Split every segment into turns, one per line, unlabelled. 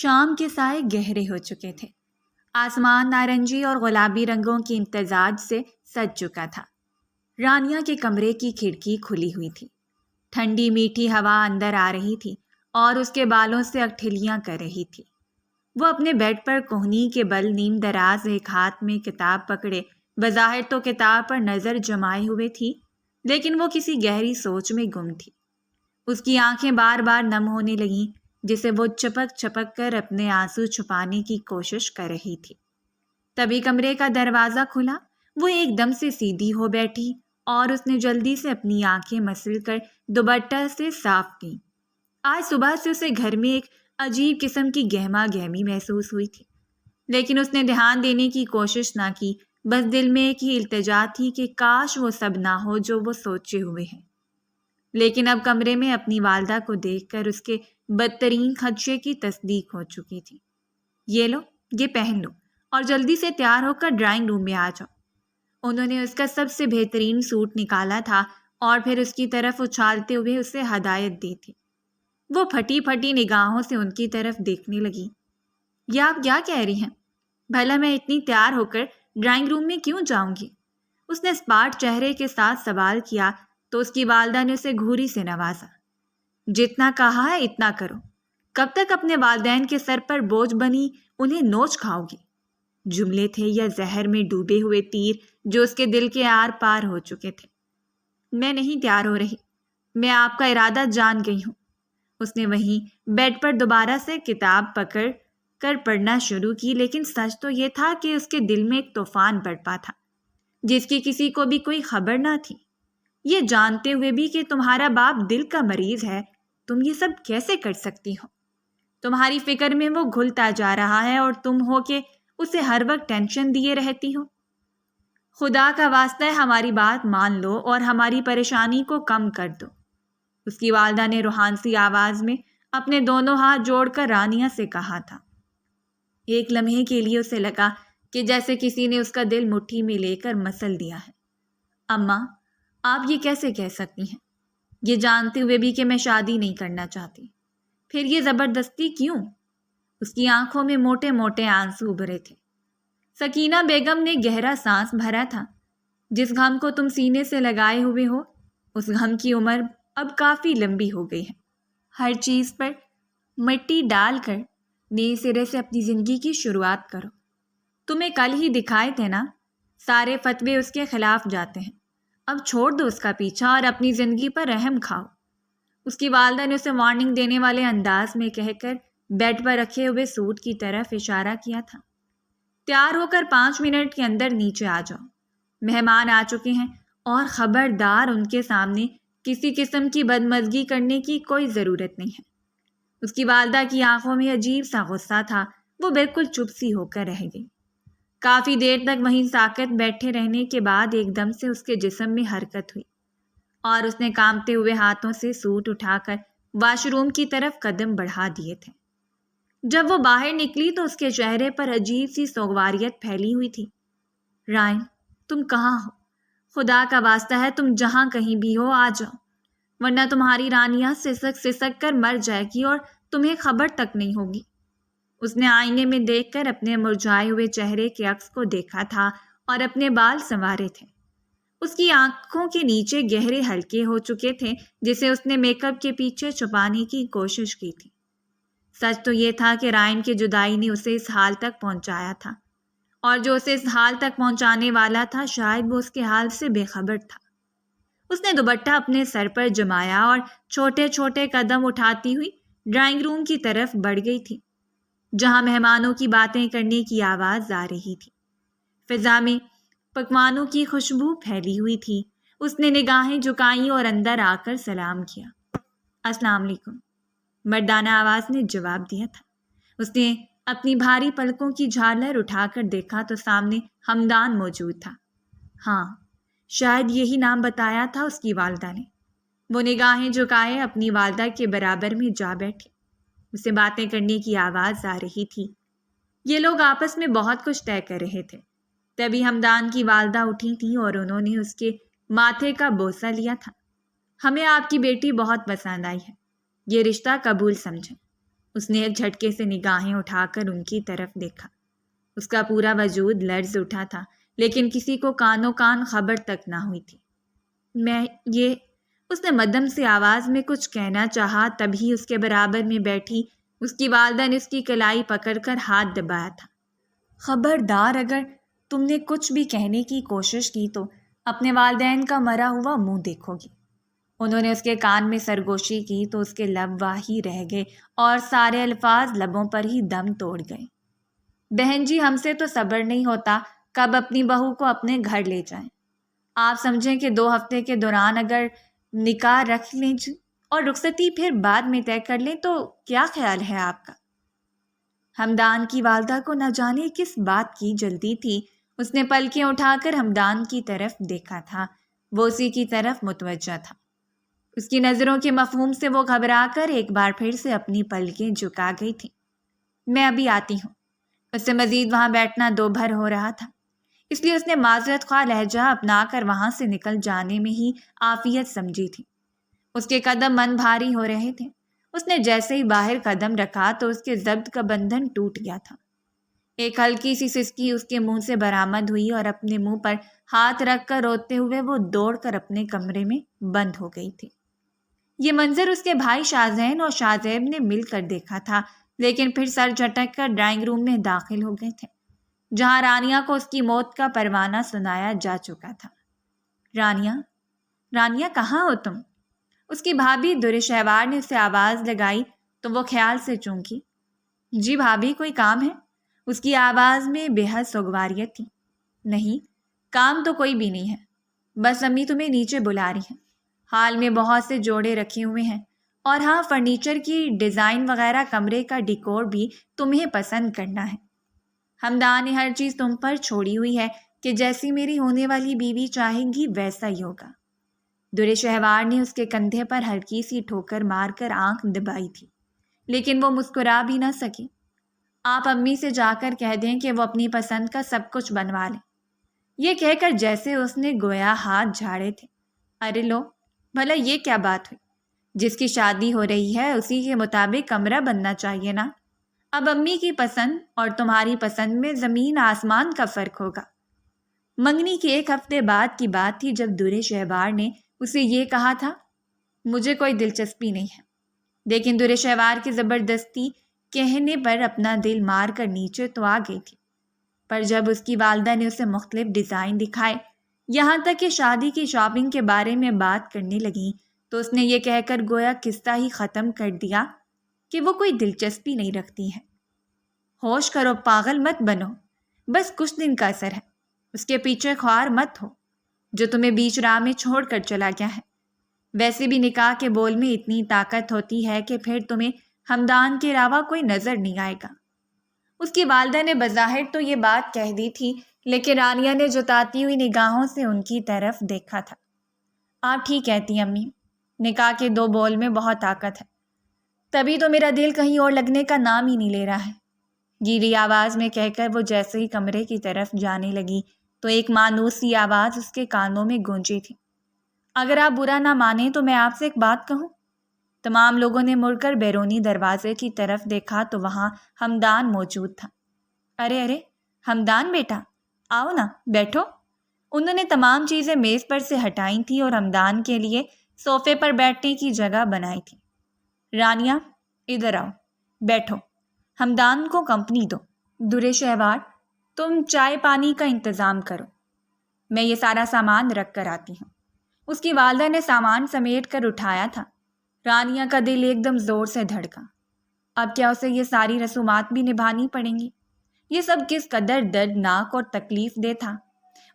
شام کے سائے گہرے ہو چکے تھے۔ آسمان نارنجی اور گلابی رنگوں کی امتزاج سے سج چکا تھا۔ رانیہ کے کمرے کی کھڑکی کھلی ہوئی تھی۔ ٹھنڈی میٹھی ہوا اندر آ رہی تھی اور اس کے بالوں سے اکٹھلیاں کر رہی تھی۔ وہ اپنے بیڈ پر کوہنی کے بل نیم دراز ایک ہاتھ میں کتاب پکڑے بظاہر تو کتاب پر نظر جمائے ہوئے تھی، لیکن وہ کسی گہری سوچ میں گم تھی۔ اس کی آنکھیں بار بار نم ہونے لگیں، جسے وہ چپک چپک کر اپنے آنسو چھپانے کی کوشش کر رہی تھی۔ تبھی کمرے کا دروازہ کھلا۔ وہ ایک دم سے سیدھی ہو بیٹھی اور اس نے جلدی سے اپنی آنکھیں مسل کر دوپٹہ سے صاف کی۔ آج صبح سے اسے گھر میں ایک عجیب قسم کی گہما گہمی محسوس ہوئی تھی، لیکن اس نے دھیان دینے کی کوشش نہ کی۔ بس دل میں ایک ہی التجا تھی کہ کاش وہ سب نہ ہو جو وہ سوچے ہوئے ہیں۔ لیکن اب کمرے میں اپنی والدہ کو دیکھ کر اس کے بدترین خدشے کی تصدیق ہو چکی تھی۔ یہ لو، یہ پہن لو اور جلدی سے تیار ہو کر ڈرائنگ روم میں آ جاؤ۔ انہوں نے اس کا سب سے بہترین سوٹ نکالا تھا اور پھر اس کی طرف اچھالتے ہوئے اسے ہدایت دی تھی۔ وہ پھٹی پھٹی نگاہوں سے ان کی طرف دیکھنے لگی۔ یہ آپ کیا کہہ رہی ہیں؟ بھلا میں اتنی تیار ہو کر ڈرائنگ روم میں کیوں جاؤں گی؟ اس نے اسپاٹ چہرے کے ساتھ سوال کیا تو اس کی والدہ نے اسے گھوری سے نوازا۔ جتنا کہا ہے اتنا کرو۔ کب تک اپنے والدین کے سر پر بوجھ بنی انہیں نوچ کھاؤ گی؟ جملے تھے یا زہر میں ڈوبے ہوئے تیر جو اس کے دل کے آر پار ہو چکے تھے۔ میں نہیں تیار ہو رہی، میں آپ کا ارادہ جان گئی ہوں۔ اس نے وہیں بیڈ پر دوبارہ سے کتاب پکڑ کر پڑھنا شروع کی، لیکن سچ تو یہ تھا کہ اس کے دل میں ایک طوفان برپا تھا جس کی کسی کو بھی کوئی خبر نہ تھی۔ یہ جانتے ہوئے بھی کہ تمہارا باپ دل کا مریض ہے، تم یہ سب کیسے کر سکتی ہو؟ تمہاری فکر میں وہ گھلتا جا رہا ہے اور تم ہو کہ اسے ہر وقت ٹینشن دیے رہتی ہو۔ خدا کا واسطہ ہے ہماری بات مان لو اور ہماری پریشانی کو کم کر دو۔ اس کی والدہ نے روحانسی آواز میں اپنے دونوں ہاتھ جوڑ کر رانیہ سے کہا تھا۔ ایک لمحے کے لیے اسے لگا کہ جیسے کسی نے اس کا دل مٹھی میں لے کر مسل دیا ہے۔ اماں، آپ یہ کیسے کہہ سکتی ہیں؟ یہ جانتے ہوئے بھی کہ میں شادی نہیں کرنا چاہتی، پھر یہ زبردستی کیوں؟ اس کی آنکھوں میں موٹے موٹے آنسو ابھرے تھے۔ سکینہ بیگم نے گہرا سانس بھرا تھا۔ جس غم کو تم سینے سے لگائے ہوئے ہو، اس غم کی عمر اب کافی لمبی ہو گئی ہے۔ ہر چیز پر مٹی ڈال کر نئے سرے سے اپنی زندگی کی شروعات کرو۔ تمہیں کل ہی دکھائے تھے نا، سارے فتوے اس کے خلاف جاتے ہیں۔ اب چھوڑ دو اس کا پیچھا اور اپنی زندگی پر رحم کھاؤ۔ اس کی والدہ نے اسے وارننگ دینے والے انداز میں کہہ کر بیڈ پر رکھے ہوئے سوٹ کی طرف اشارہ کیا تھا۔ تیار ہو کر 5 منٹ کے اندر نیچے آ جاؤ۔ مہمان آ چکے ہیں اور خبردار ان کے سامنے کسی قسم کی بدمزگی کرنے کی کوئی ضرورت نہیں ہے۔ اس کی والدہ کی آنکھوں میں عجیب سا غصہ تھا۔ وہ بالکل چپ سی ہو کر رہ گئی۔ کافی دیر تک وہیں ساکت بیٹھے رہنے کے بعد ایک دم سے اس کے جسم میں حرکت ہوئی اور اس نے کانپتے ہوئے ہاتھوں سے سوٹ اٹھا کر واش روم کی طرف قدم بڑھا دیے تھے۔ جب وہ باہر نکلی تو اس کے چہرے پر عجیب سی سوگواریت پھیلی ہوئی تھی۔ رائن، تم کہاں ہو؟ خدا کا واسطہ ہے تم جہاں کہیں بھی ہو آ جاؤ، ورنہ تمہاری رانیہ سسک سسک کر مر جائے گی اور تمہیں خبر تک نہیں ہوگی۔ اس نے آئینے میں دیکھ کر اپنے مرجھائے ہوئے چہرے کے عکس کو دیکھا تھا اور اپنے بال سنوارے تھے۔ اس کی آنکھوں کے نیچے گہرے حلقے ہو چکے تھے جسے اس نے میک اپ کے پیچھے چھپانے کی کوشش کی تھی۔ سچ تو یہ تھا کہ رائن کی جدائی نے اسے اس حال تک پہنچایا تھا، اور جو اسے اس حال تک پہنچانے والا تھا شاید وہ اس کے حال سے بے خبر تھا۔ اس نے دوپٹہ اپنے سر پر جمایا اور چھوٹے چھوٹے قدم اٹھاتی ہوئی ڈرائنگ روم کی طرف بڑھ گئی تھی، جہاں مہمانوں کی باتیں کرنے کی آواز آ رہی تھی۔ فضا میں پکوانوں کی خوشبو پھیلی ہوئی تھی۔ اس نے نگاہیں جھکائیں اور اندر آ کر سلام کیا۔ السلام علیکم، مردانہ آواز نے جواب دیا تھا۔ اس نے اپنی بھاری پلکوں کی جھالر اٹھا کر دیکھا تو سامنے ہمدان موجود تھا۔ ہاں، شاید یہی نام بتایا تھا اس کی والدہ نے۔ وہ نگاہیں جھکائے اپنی والدہ کے برابر میں جا بیٹھے۔ اسے باتیں کرنے کی آواز آ رہی تھی۔ یہ لوگ آپس میں بہت کچھ طے کر رہے تھے۔ تبھی ہمدان کی والدہ اٹھی تھی اور انہوں نے اس کے ماتھے کا بوسہ لیا تھا۔ ہمیں آپ کی بیٹی بہت پسند آئی ہے، یہ رشتہ قبول سمجھیں۔ اس نے ایک جھٹکے سے نگاہیں اٹھا کر ان کی طرف دیکھا۔ اس کا پورا وجود لرز اٹھا تھا، لیکن کسی کو کانوں کان خبر تک نہ ہوئی تھی۔ میں یہ اس نے مدھم سی آواز میں کچھ کہنا چاہا، تبھی اس کے برابر میں بیٹھی اس کی والدہ نے اس کی کلائی پکڑ کر ہاتھ دبایا تھا۔ خبردار، اگر تم نے کچھ بھی کہنے کی کوشش کی تو اپنے والدین کا مرا ہوا منہ دیکھو گی۔ انہوں نے اس کے کان میں سرگوشی کی تو اس کے لب واہی رہ گئے اور سارے الفاظ لبوں پر ہی دم توڑ گئے۔ بہن جی، ہم سے تو صبر نہیں ہوتا کب اپنی بہو کو اپنے گھر لے جائیں۔ آپ سمجھیں کہ 2 ہفتے کے دوران اگر نکاح رکھ لیں اور رخصتی پھر بعد میں طے کر لیں تو کیا خیال ہے آپ کا؟ ہمدان کی والدہ کو نہ جانے کس بات کی جلدی تھی۔ اس نے پلکیں اٹھا کر ہمدان کی طرف دیکھا تھا، وہ اسی کی طرف متوجہ تھا۔ اس کی نظروں کے مفہوم سے وہ گھبرا کر ایک بار پھر سے اپنی پلکیں جھکا گئی تھی۔ میں ابھی آتی ہوں۔ اس سے مزید وہاں بیٹھنا دو بھر ہو رہا تھا، اس لیے اس نے معذرت خواہ لہجہ اپنا کر وہاں سے نکل جانے میں ہی عافیت سمجھی تھی۔ اس کے قدم من بھاری ہو رہے تھے۔ اس نے جیسے ہی باہر قدم رکھا تو اس کے ضبط کا بندھن ٹوٹ گیا تھا۔ ایک ہلکی سی سسکی اس کے منہ سے برآمد ہوئی اور اپنے منہ پر ہاتھ رکھ کر روتے ہوئے وہ دوڑ کر اپنے کمرے میں بند ہو گئی تھی۔ یہ منظر اس کے بھائی شاہزین اور شاہزیب نے مل کر دیکھا تھا، لیکن پھر سر جھٹک کر ڈرائنگ روم میں داخل ہو گئے تھے، جہاں رانیہ کو اس کی موت کا پروانہ سنایا جا چکا تھا۔ رانیہ کہاں ہو تم؟ اس کی بھابھی درشہوار نے اسے آواز لگائی تو وہ خیال سے چونکی۔ جی بھابھی، کوئی کام ہے؟ اس کی آواز میں بے حد سوگواریت تھی۔ نہیں، کام تو کوئی بھی نہیں ہے، بس امی تمہیں نیچے بلا رہی ہیں۔ حال میں بہت سے جوڑے رکھے ہوئے ہیں، اور ہاں، فرنیچر کی ڈیزائن وغیرہ، کمرے کا ڈیکور بھی تمہیں پسند کرنا ہے۔ ہمدان نے ہر چیز تم پر چھوڑی ہوئی ہے کہ جیسی میری ہونے والی بیوی چاہے گی ویسا ہی ہوگا۔ درشہوار نے اس کے کندھے پر ہلکی سی ٹھوکر مار کر آنکھ دبائی تھی، لیکن وہ مسکرا بھی نہ سکی۔ آپ امی سے جا کر کہہ دیں کہ وہ اپنی پسند کا سب کچھ بنوا لیں۔ یہ کہہ کر جیسے اس نے گویا ہاتھ جھاڑے تھے۔ ارے لو، بھلا یہ کیا بات ہوئی؟ جس کی شادی ہو رہی ہے اسی کے مطابق کمرہ بننا چاہیے نا۔ اب امی کی پسند اور تمہاری پسند میں زمین آسمان کا فرق ہوگا۔ منگنی کے 1 ہفتے بعد کی بات تھی جب درشہوار نے اسے یہ کہا تھا، مجھے کوئی دلچسپی نہیں ہے، لیکن درشہوار کی زبردستی کہنے پر اپنا دل مار کر نیچے تو آ گئی تھی۔ پر جب اس کی والدہ نے اسے مختلف ڈیزائن دکھائے، یہاں تک کہ شادی کی شاپنگ کے بارے میں بات کرنے لگی، تو اس نے یہ کہہ کر گویا قصہ ہی ختم کر دیا کہ وہ کوئی دلچسپی نہیں رکھتی ہے۔ ہوش کرو، پاگل مت بنو، بس کچھ دن کا اثر ہے، اس کے پیچھے خوار مت ہو جو تمہیں بیچ راہ میں چھوڑ کر چلا گیا ہے۔ ویسے بھی نکاح کے بول میں اتنی طاقت ہوتی ہے کہ پھر تمہیں ہمدان کے علاوہ کوئی نظر نہیں آئے گا۔ اس کی والدہ نے بظاہر تو یہ بات کہہ دی تھی، لیکن رانیہ نے جتاتی ہوئی نگاہوں سے ان کی طرف دیکھا تھا۔ آپ ٹھیک کہتی ہیں امی، نکاح کے 2 بول میں بہت طاقت ہے، تبھی تو میرا دل کہیں اور لگنے کا نام ہی نہیں لے رہا ہے۔ گیلی آواز میں کہہ کر وہ جیسے ہی کمرے کی طرف جانے لگی تو ایک مانوس سی آواز اس کے کانوں میں گونجی تھی۔ اگر آپ برا نہ مانیں تو میں آپ سے ایک بات کہوں؟ تمام لوگوں نے مڑ کر بیرونی دروازے کی طرف دیکھا تو وہاں ہمدان موجود تھا۔ ارے ہمدان بیٹا، آؤ نا، بیٹھو۔ انہوں نے تمام چیزیں میز پر سے ہٹائی تھیں اور ہمدان کے لیے صوفے پر بیٹھنے کی جگہ بنائی تھی۔ رانیہ، ادھر آؤ، بیٹھو، ہمدان کو کمپنی دو۔ درشہوار، تم چائے پانی کا انتظام کرو، میں یہ سارا سامان رکھ کر آتی ہوں۔ اس کی والدہ نے سامان سمیٹ کر اٹھایا تھا۔ رانیہ کا دل ایک دم زور سے دھڑکا۔ اب کیا اسے یہ ساری رسومات بھی نبھانی پڑیں گی؟ یہ سب کس قدر دردناک اور تکلیف دہ تھا،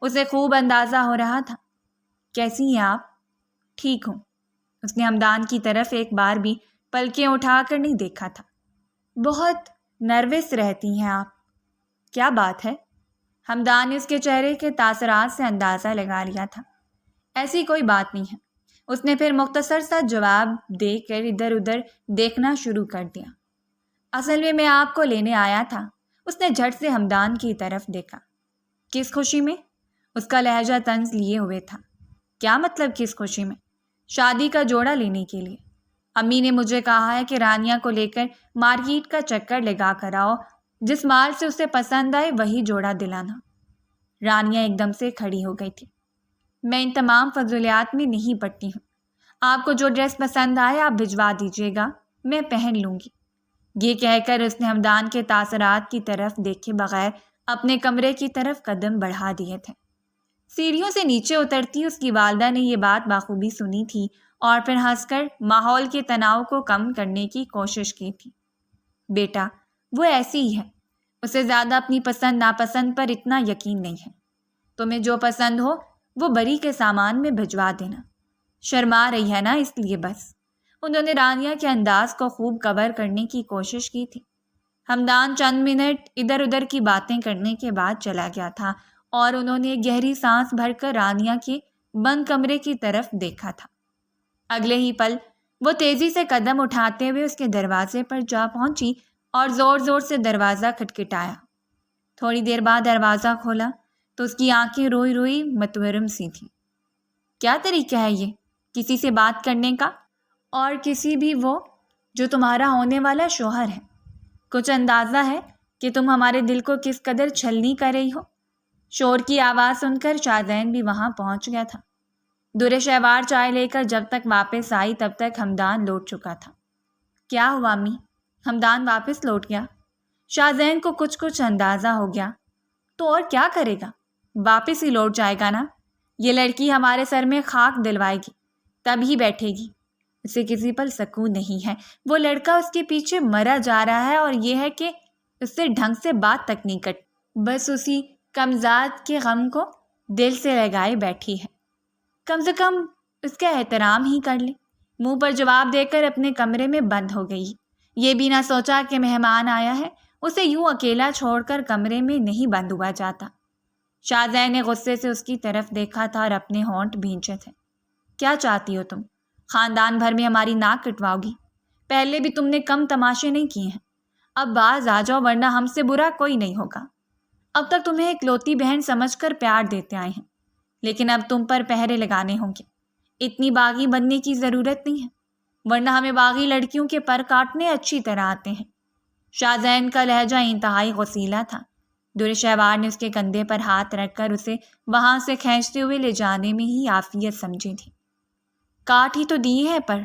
اسے خوب اندازہ ہو رہا تھا۔ کیسی ہیں آپ؟ ٹھیک ہوں۔ اس نے ہمدان کی طرف ایک بار بھی پلکیں اٹھا کر نہیں دیکھا تھا۔ بہت نروس رہتی ہیں آپ، کیا بات ہے؟ ہمدان نے اس کے چہرے کے تاثرات سے اندازہ لگا لیا تھا۔ ایسی کوئی بات نہیں ہے، اس نے پھر مختصر سا جواب دے کر ادھر ادھر دیکھنا شروع کر دیا۔ اصل میں آپ کو لینے آیا تھا۔ اس نے جھٹ سے ہمدان کی طرف دیکھا۔ کس خوشی میں؟ اس کا لہجہ طنز لیے ہوئے تھا۔ کیا مطلب کس خوشی میں؟ شادی کا جوڑا لینے کے لیے۔ امی نے مجھے کہا ہے کہ رانیہ کو لے کر مارکیٹ کا چکر لگا کر آؤ، جس مال سے اسے پسند آئے وہی جوڑا دلانا۔ رانیہ ایک دم سے کھڑی ہو گئی تھی۔ میں ان تمام فضولیات میں نہیں پڑتی ہوں۔ آپ کو جو ڈریس پسند آئے آپ بھجوا دیجیے گا، میں پہن لوں گی۔ یہ کہہ کر اس نے ہمدان کے تاثرات کی طرف دیکھے بغیر اپنے کمرے کی طرف قدم بڑھا دیے تھے۔ سیڑھیوں سے نیچے اترتی اس کی والدہ نے یہ بات بخوبی سنی تھی اور پھر ہنس کر ماحول کے تناؤ کو کم کرنے کی کوشش کی تھی۔ بیٹا، وہ ایسی ہی ہے، اسے زیادہ اپنی پسند ناپسند پر اتنا یقین نہیں ہے۔ تمہیں جو پسند ہو وہ بری کے سامان میں بھجوا دینا۔ شرما رہی ہے نا، اس لیے بس۔ انہوں نے رانیہ کے انداز کو خوب کور کرنے کی کوشش کی تھی۔ ہمدان چند منٹ ادھر ادھر کی باتیں کرنے کے بعد چلا گیا تھا اور انہوں نے گہری سانس بھر کر رانیہ کے بند کمرے کی طرف دیکھا تھا۔ اگلے ہی پل وہ تیزی سے قدم اٹھاتے ہوئے اس کے دروازے پر جا پہنچی اور زور زور سے دروازہ کھٹکھٹایا۔ تھوڑی دیر بعد دروازہ کھولا تو اس کی آنکھیں روئی روئی متورم سی تھیں۔ کیا طریقہ ہے یہ کسی سے بات کرنے کا، اور کسی بھی وہ جو تمہارا ہونے والا شوہر ہے؟ کچھ اندازہ ہے کہ تم ہمارے دل کو کس قدر چھلنی کر رہی ہو؟ شور کی آواز سن کر شاہزین بھی وہاں پہنچ گیا تھا۔ دورے شہوار چائے لے کر جب تک واپس آئی تب تک ہمدان لوٹ چکا تھا۔ کیا ہوا امی؟ ہمدان واپس لوٹ گیا؟ شاہزین کو کچھ اندازہ ہو گیا۔ تو اور کیا کرے گا، واپس ہی لوٹ جائے گا نا۔ یہ لڑکی ہمارے سر میں خاک دلوائے گی تب ہی بیٹھے گی۔ اسے کسی پر سکون نہیں ہے، وہ لڑکا اس کے پیچھے مرا جا رہا ہے اور یہ ہے کہ اس سے ڈھنگ سے بات تک نہیں کرتی، بس اسی کمزاد کے غم کو دل سے لگائے بیٹھی ہے۔ کم سے کم اس کا احترام ہی کر لے۔ منہ پر جواب دے کر اپنے کمرے میں بند ہو گئی۔ یہ بھی نہ سوچا کہ مہمان آیا ہے، اسے یوں اکیلا چھوڑ کر کمرے میں نہیں بند ہوا جاتا۔ شاہزین نے غصے سے اس کی طرف دیکھا تھا اور اپنے ہونٹ بھینچے تھے۔ کیا چاہتی ہو تم؟ خاندان بھر میں ہماری ناک کٹواؤ گی؟ پہلے بھی تم نے کم تماشے نہیں کیے ہیں، اب باز آ جاؤ ورنہ ہم سے برا کوئی نہیں ہوگا۔ اب تک تمہیں اکلوتی بہن سمجھ کر پیار دیتے آئے ہیں، لیکن اب تم پر پہرے لگانے ہوں گے۔ اتنی باغی بننے کی ضرورت نہیں ہے، ورنہ ہمیں باغی لڑکیوں کے پر کاٹنے اچھی طرح آتے ہیں۔ شاہزین کا لہجہ انتہائی غصیلا تھا۔ دورے شہوار نے اس کے کندھے پر ہاتھ رکھ کر اسے وہاں سے کھینچتے ہوئے لے جانے میں ہی عافیت سمجھی تھی۔ کاٹ ہی تو دی ہے پر،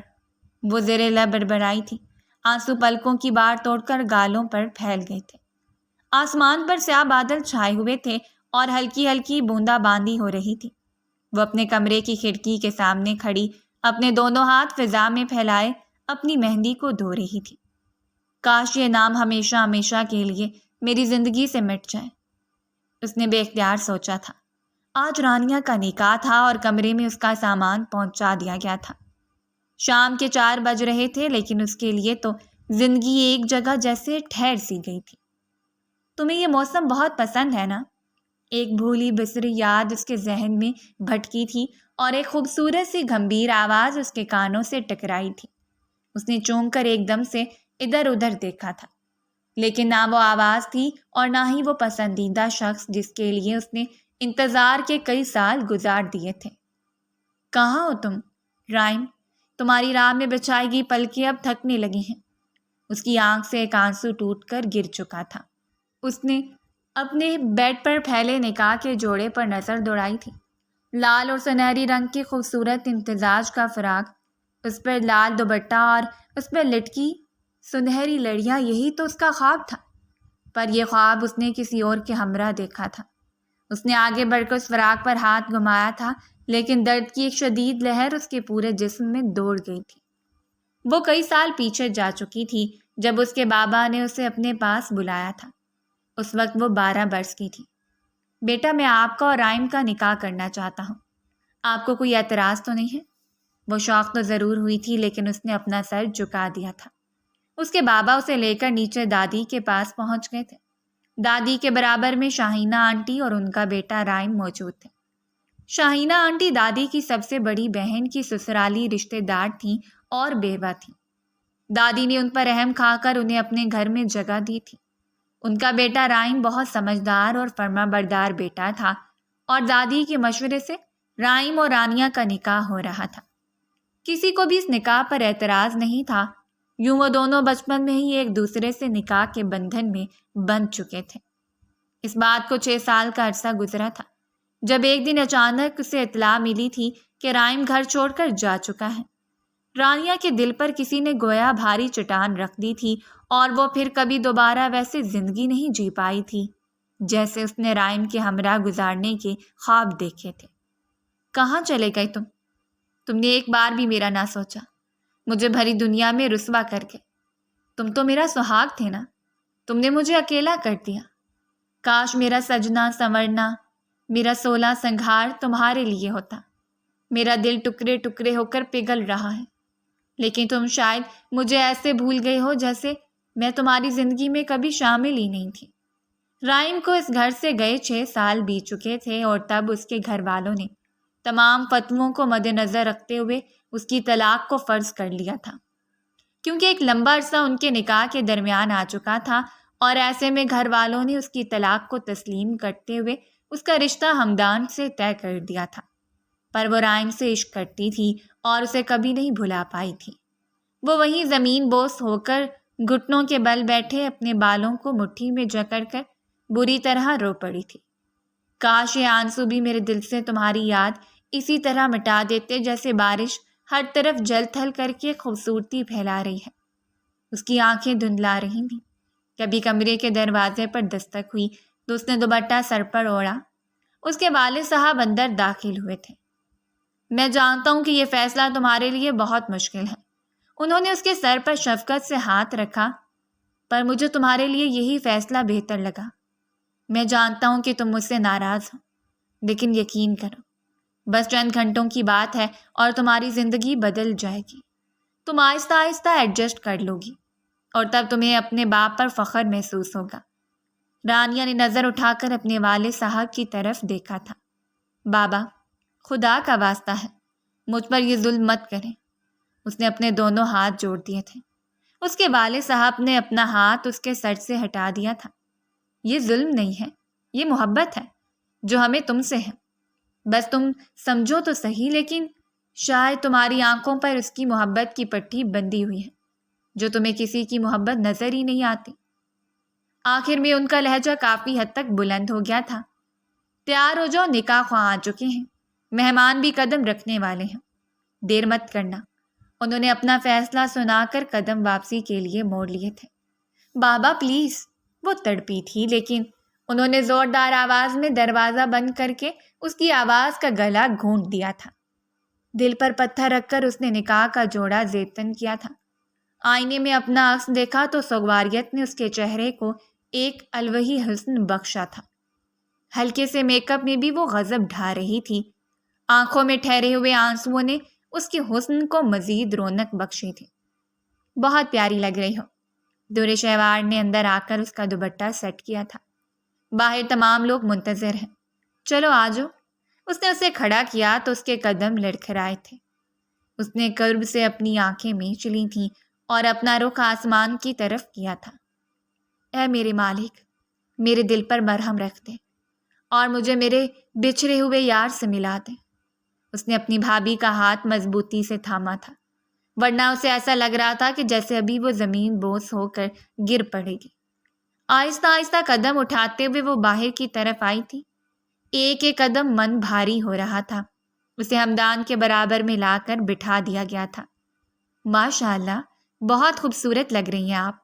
وہ زیر لب بڑبڑائی تھی۔ آنسو پلکوں کی بار توڑ کر گالوں پر پھیل گئے تھے۔ آسمان پر سیاہ بادل چھائے ہوئے تھے اور ہلکی ہلکی بوندا باندی ہو رہی تھی۔ وہ اپنے کمرے کی کھڑکی کے سامنے کھڑی اپنے دونوں ہاتھ فضا میں پھیلائے اپنی مہندی کو دھو رہی تھی۔ کاش یہ نام ہمیشہ ہمیشہ کے لیے میری زندگی سے مٹ جائے، اس نے بے اختیار سوچا تھا۔ آج رانیہ کا نکاح تھا اور کمرے میں اس کا سامان پہنچا دیا گیا تھا۔ شام کے 4 بج رہے تھے، لیکن اس کے لیے تو زندگی ایک جگہ جیسے ٹھہر سی گئی تھی۔ تمہیں یہ موسم بہت پسند ہے نا؟ ایک بھولی بسری یاد اس کے ذہن میں بھٹکی تھی اور ایک خوبصورت سی گھمبیر آواز اس کے کانوں سے ٹکرائی تھی۔ اس نے چونک کر ایک دم سے ادھر ادھر دیکھا تھا، لیکن نہ وہ آواز تھی اور نہ ہی وہ پسندیدہ شخص جس کے لیے اس نے انتظار کے کئی سال گزار دیے تھے۔ کہاں ہو تم رائم؟ تمہاری راہ میں بچھائی گئی پلکیں اب تھکنے لگی ہیں۔ اس کی آنکھ سے ایک آنسو ٹوٹ کر گر چکا تھا۔ اس نے اپنے بیڈ پر پھیلے نکاح کے جوڑے پر نظر دوڑائی تھی۔ لال اور سنہری رنگ کے خوبصورت امتزاج کا فراق، اس پر لال دوپٹہ اور اس پر لٹکی سنہری لڑیاں، یہی تو اس کا خواب تھا۔ پر یہ خواب اس نے کسی اور کے ہمراہ دیکھا تھا۔ اس نے آگے بڑھ کر اس فراق پر ہاتھ گھمایا تھا، لیکن درد کی ایک شدید لہر اس کے پورے جسم میں دوڑ گئی تھی۔ وہ کئی سال پیچھے جا چکی تھی جب اس کے بابا نے اسے اپنے پاس بلایا تھا۔ اس وقت وہ 12 برس کی تھی۔ بیٹا، میں آپ کا اور رائم کا نکاح کرنا چاہتا ہوں، آپ کو کوئی اعتراض تو نہیں ہے؟ وہ شوق تو ضرور ہوئی تھی، لیکن اس نے اپنا سر جھکا دیا تھا۔ اس کے بابا اسے لے کر نیچے دادی کے پاس پہنچ گئے تھے۔ دادی کے برابر میں شاہینہ آنٹی اور ان کا بیٹا رائم موجود تھے۔ شاہینہ آنٹی دادی کی سب سے بڑی بہن کی سسرالی رشتہ دار تھیں اور بیوہ تھیں۔ دادی نے ان پر رحم کھا کر انہیں اپنے گھر میں جگہ دی تھی۔ ان کا بیٹا رائم بہت سمجھدار اور فرما بردار بیٹا تھا اور دادی کے مشورے سے رائم اور رانیہ کا نکاح ہو رہا تھا۔ کسی کو بھی اس نکاح پر اعتراض نہیں تھا۔ یوں وہ دونوں بچپن میں ہی ایک دوسرے سے نکاح کے بندھن میں بندھ چکے تھے۔ اس بات کو 6 سال کا عرصہ گزرا تھا جب ایک دن اچانک اسے اطلاع ملی تھی کہ رائم گھر چھوڑ کر جا چکا ہے۔ رانیہ کے دل پر کسی نے گویا بھاری چٹان رکھ دی تھی اور وہ پھر کبھی دوبارہ ویسے زندگی نہیں جی پائی تھی جیسے اس نے رائم کے ہمراہ گزارنے کے خواب دیکھے تھے۔ کہاں چلے گئے تم نے ایک بار بھی میرا نہ سوچا، مجھے بھری دنیا میں رسوا کر کے۔ تم تو میرا سہاگ تھے نا، تم نے مجھے اکیلا کر دیا۔ کاش میرا سجنا سنورنا، میرا 16 سنگھار تمہارے لیے ہوتا۔ میرا دل ٹکڑے ٹکڑے ہو کر پگھل رہا ہے، لیکن تم شاید مجھے ایسے بھول گئے ہو جیسے میں تمہاری زندگی میں کبھی شامل ہی نہیں تھی۔ رائم کو اس گھر سے گئے 6 سال بیت چکے تھے اور تب اس کے گھر والوں نے تمام فتووں کو مد نظر رکھتے ہوئے اس کی طلاق کو فرض کر لیا تھا، کیونکہ ایک لمبا عرصہ ان کے نکاح کے درمیان آ چکا تھا اور ایسے میں گھر والوں نے اس کی طلاق کو تسلیم کرتے ہوئے اس کا رشتہ ہمدان سے طے کر دیا تھا۔ پر وہ رائم سے عشق کرتی تھی اور اسے کبھی نہیں بھلا پائی تھی۔ وہ وہیں زمین بوس ہو کر گھٹنوں کے بل بیٹھے اپنے بالوں کو مٹھی میں جکڑ کر بری طرح رو پڑی تھی۔ کاش یہ آنسو بھی میرے دل سے تمہاری یاد اسی طرح مٹا دیتے جیسے بارش ہر طرف جل تھل کر کے خوبصورتی پھیلا رہی ہے۔ اس کی آنکھیں دھندلا رہی تھیں۔ کبھی کمرے کے دروازے پر دستک ہوئی تو اس نے دوپٹہ سر پر اوڑھا۔ اس کے والد صاحب اندر داخل ہوئے تھے۔ میں جانتا ہوں کہ یہ فیصلہ تمہارے لیے بہت مشکل ہے۔ انہوں نے اس کے سر پر شفقت سے ہاتھ رکھا، پر مجھے تمہارے لیے یہی فیصلہ بہتر لگا۔ میں جانتا ہوں کہ تم مجھ سے ناراض ہو، لیکن یقین کرو، بس چند گھنٹوں کی بات ہے اور تمہاری زندگی بدل جائے گی۔ تم آہستہ آہستہ ایڈجسٹ کر لو گی اور تب تمہیں اپنے باپ پر فخر محسوس ہوگا۔ رانیہ نے نظر اٹھا کر اپنے والد صاحب کی طرف دیکھا تھا۔ بابا، خدا کا واسطہ ہے، مجھ پر یہ ظلم مت کریں۔ اس نے اپنے دونوں ہاتھ جوڑ دیے تھے۔ اس کے والد صاحب نے اپنا ہاتھ اس کے سر سے ہٹا دیا تھا۔ یہ ظلم نہیں ہے، یہ محبت ہے جو ہمیں تم سے ہے۔ بس تم سمجھو تو صحیح، لیکن شاید تمہاری آنکھوں پر اس کی محبت کی پٹی بندھی ہوئی ہے جو تمہیں کسی کی محبت نظر ہی نہیں آتی۔ آخر میں ان کا لہجہ کافی حد تک بلند ہو گیا تھا۔ تیار ہو جاؤ، نکاح خواہ آ چکے ہیں، مہمان بھی قدم رکھنے والے ہیں، دیر مت کرنا۔ انہوں نے اپنا فیصلہ سنا کر قدم واپسی کے لیے موڑ لیے تھے۔ بابا پلیز، وہ تڑپی تھی، لیکن انہوں نے زوردار آواز میں دروازہ بند کر کے اس کی آواز کا گلا گھونٹ دیا تھا۔ دل پر پتھر رکھ کر اس نے نکاح کا جوڑا زیتن کیا تھا۔ آئینے میں اپنا عکس دیکھا تو سوگواریت نے اس کے چہرے کو ایک الوہی حسن بخشا تھا۔ ہلکے سے میک اپ میں بھی وہ غضب ڈھا رہی تھی۔ آنکھوں میں ٹھہرے ہوئے آنسوؤں نے اس کے حسن کو مزید رونق بخشی تھی۔ بہت پیاری لگ رہی ہو۔ دورے شہوار نے اندر آ کر اس کا دوپٹہ سیٹ کیا تھا۔ باہر تمام لوگ منتظر ہیں، چلو آ جاؤ۔ اس نے اسے کھڑا کیا تو اس کے قدم لڑکھڑائے تھے۔ اس نے قرب سے اپنی آنکھیں میچ لی تھیں اور اپنا رخ آسمان کی طرف کیا تھا۔ اے میرے مالک، میرے دل پر مرہم رکھ دے اور مجھے میرے بچھڑے ہوئے یار سے ملا دے۔ اس نے اپنی بھابھی کا ہاتھ مضبوطی سے تھاما تھا، ورنہ اسے ایسا لگ رہا تھا کہ جیسے ابھی وہ زمین بوس ہو کر گر پڑے گی۔ آہستہ آہستہ قدم اٹھاتے ہوئے وہ باہر کی طرف آئی تھی۔ ایک ایک قدم من بھاری ہو رہا تھا۔ اسے ہمدان کے برابر میں لا کر بٹھا دیا گیا تھا۔ ماشاء اللہ، بہت خوبصورت لگ رہی ہیں آپ،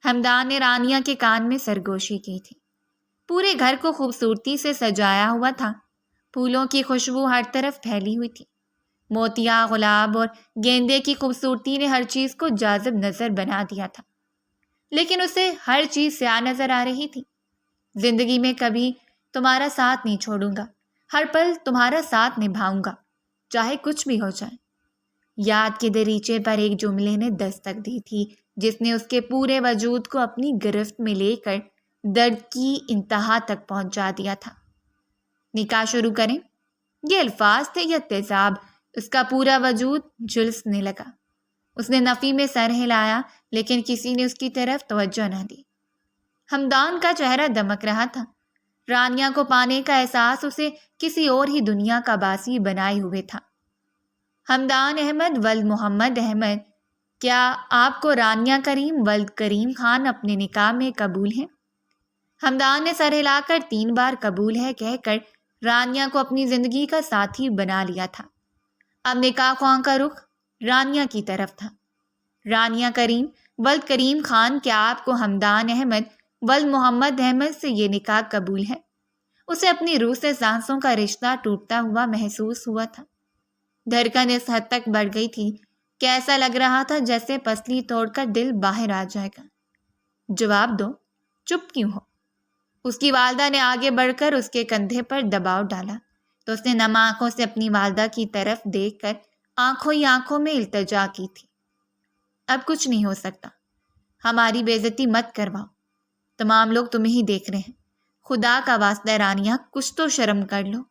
ہمدان نے رانیہ کے کان میں سرگوشی کی تھی۔ پورے گھر کو خوبصورتی سے سجایا ہوا تھا۔ پھولوں کی خوشبو ہر طرف پھیلی ہوئی تھی۔ موتیا، گلاب اور گیندے کی خوبصورتی نے ہر چیز کو جاذب نظر بنا دیا تھا، لیکن اسے ہر چیز سیاہ نظر آ رہی تھی۔ زندگی میں کبھی تمہارا ساتھ نہیں چھوڑوں گا، ہر پل تمہارا ساتھ نبھاؤں گا، چاہے کچھ بھی ہو جائے۔ یاد کے دریچے پر ایک جملے نے دستک دی تھی جس نے اس کے پورے وجود کو اپنی گرفت میں لے کر درد کی انتہا تک پہنچا دیا تھا۔ نکاح شروع کریں؟ یہ الفاظ تھے یا تیزاب؟ اس کا پورا وجود جھلسنے لگا۔ اس نے نفی میں سر ہلایا، لیکن کسی نے اس کی طرف توجہ نہ دی۔ ہمدان کا چہرہ دمک رہا تھا۔ رانیہ کو پانے کا احساس اسے کسی اور ہی دنیا کا باسی بنائے ہوئے تھا۔ ہمدان احمد ولد محمد احمد، کیا آپ کو رانیہ کریم ولد کریم خان اپنے نکاح میں قبول ہیں؟ ہمدان نے سر ہلا کر 3 بار قبول ہے کہہ کر رانیہ کو اپنی زندگی کا ساتھی بنا لیا تھا۔ اب نکاح خواہ کا رخ رانیہ کی طرف تھا۔ رانیہ کریم ولد کریم خان، کیا آپ کو ہمدان احمد ولد محمد احمد سے یہ نکاح قبول ہے؟ اسے اپنی روح سے سانسوں کا رشتہ ٹوٹتا ہوا محسوس ہوا تھا۔ دھڑکن اس حد تک بڑھ گئی تھی کہ ایسا لگ رہا تھا جیسے پسلی توڑ کر دل باہر آ جائے گا۔ جواب دو، چپ کیوں ہو؟ اس کی والدہ نے آگے بڑھ کر اس کے کندھے پر دباؤ ڈالا تو اس نے نم آنکھوں سے اپنی والدہ کی طرف دیکھ کر آنکھوں ہی آنکھوں میں التجا کی تھی۔ اب کچھ نہیں ہو سکتا، ہماری بے عزتی مت کرواؤ، تمام لوگ تمہیں ہی دیکھ رہے ہیں، خدا کا واسطہ رانیہ کچھ تو شرم کر لو۔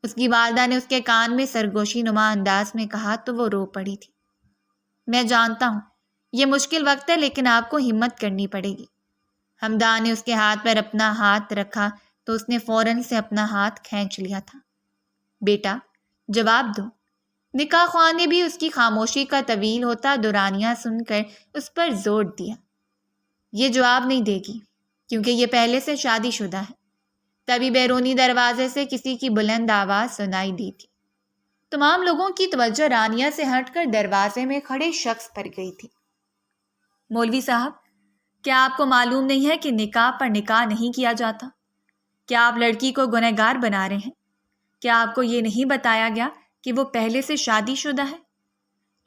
اس کی والدہ نے اس کے کان میں سرگوشی نما انداز میں کہا تو وہ رو پڑی تھی۔ میں جانتا ہوں یہ مشکل وقت ہے، لیکن آپ کو ہمت کرنی پڑے گی۔ ہمدان نے اس کے ہاتھ پر اپنا ہاتھ رکھا تو اس نے فوراً سے اپنا ہاتھ کھینچ لیا تھا۔ بیٹا جواب دو۔ نکاح خواہ نے بھی اس کی خاموشی کا طویل ہوتا دورانیہ سن کر اس پر زور دیا۔ یہ جواب نہیں دے گی کیونکہ یہ پہلے سے شادی شدہ ہے۔ تبھی بیرونی دروازے سے کسی کی بلند آواز سنائی دی تھی۔ تمام لوگوں کی توجہ رانیہ سے ہٹ کر دروازے میں کھڑے شخص پر گئی تھی۔ مولوی صاحب، کیا آپ کو معلوم نہیں ہے کہ نکاح پر نکاح نہیں کیا جاتا؟ کیا آپ لڑکی کو گنہگار بنا رہے ہیں؟ کیا آپ کو یہ نہیں بتایا گیا کہ وہ پہلے سے شادی شدہ ہے؟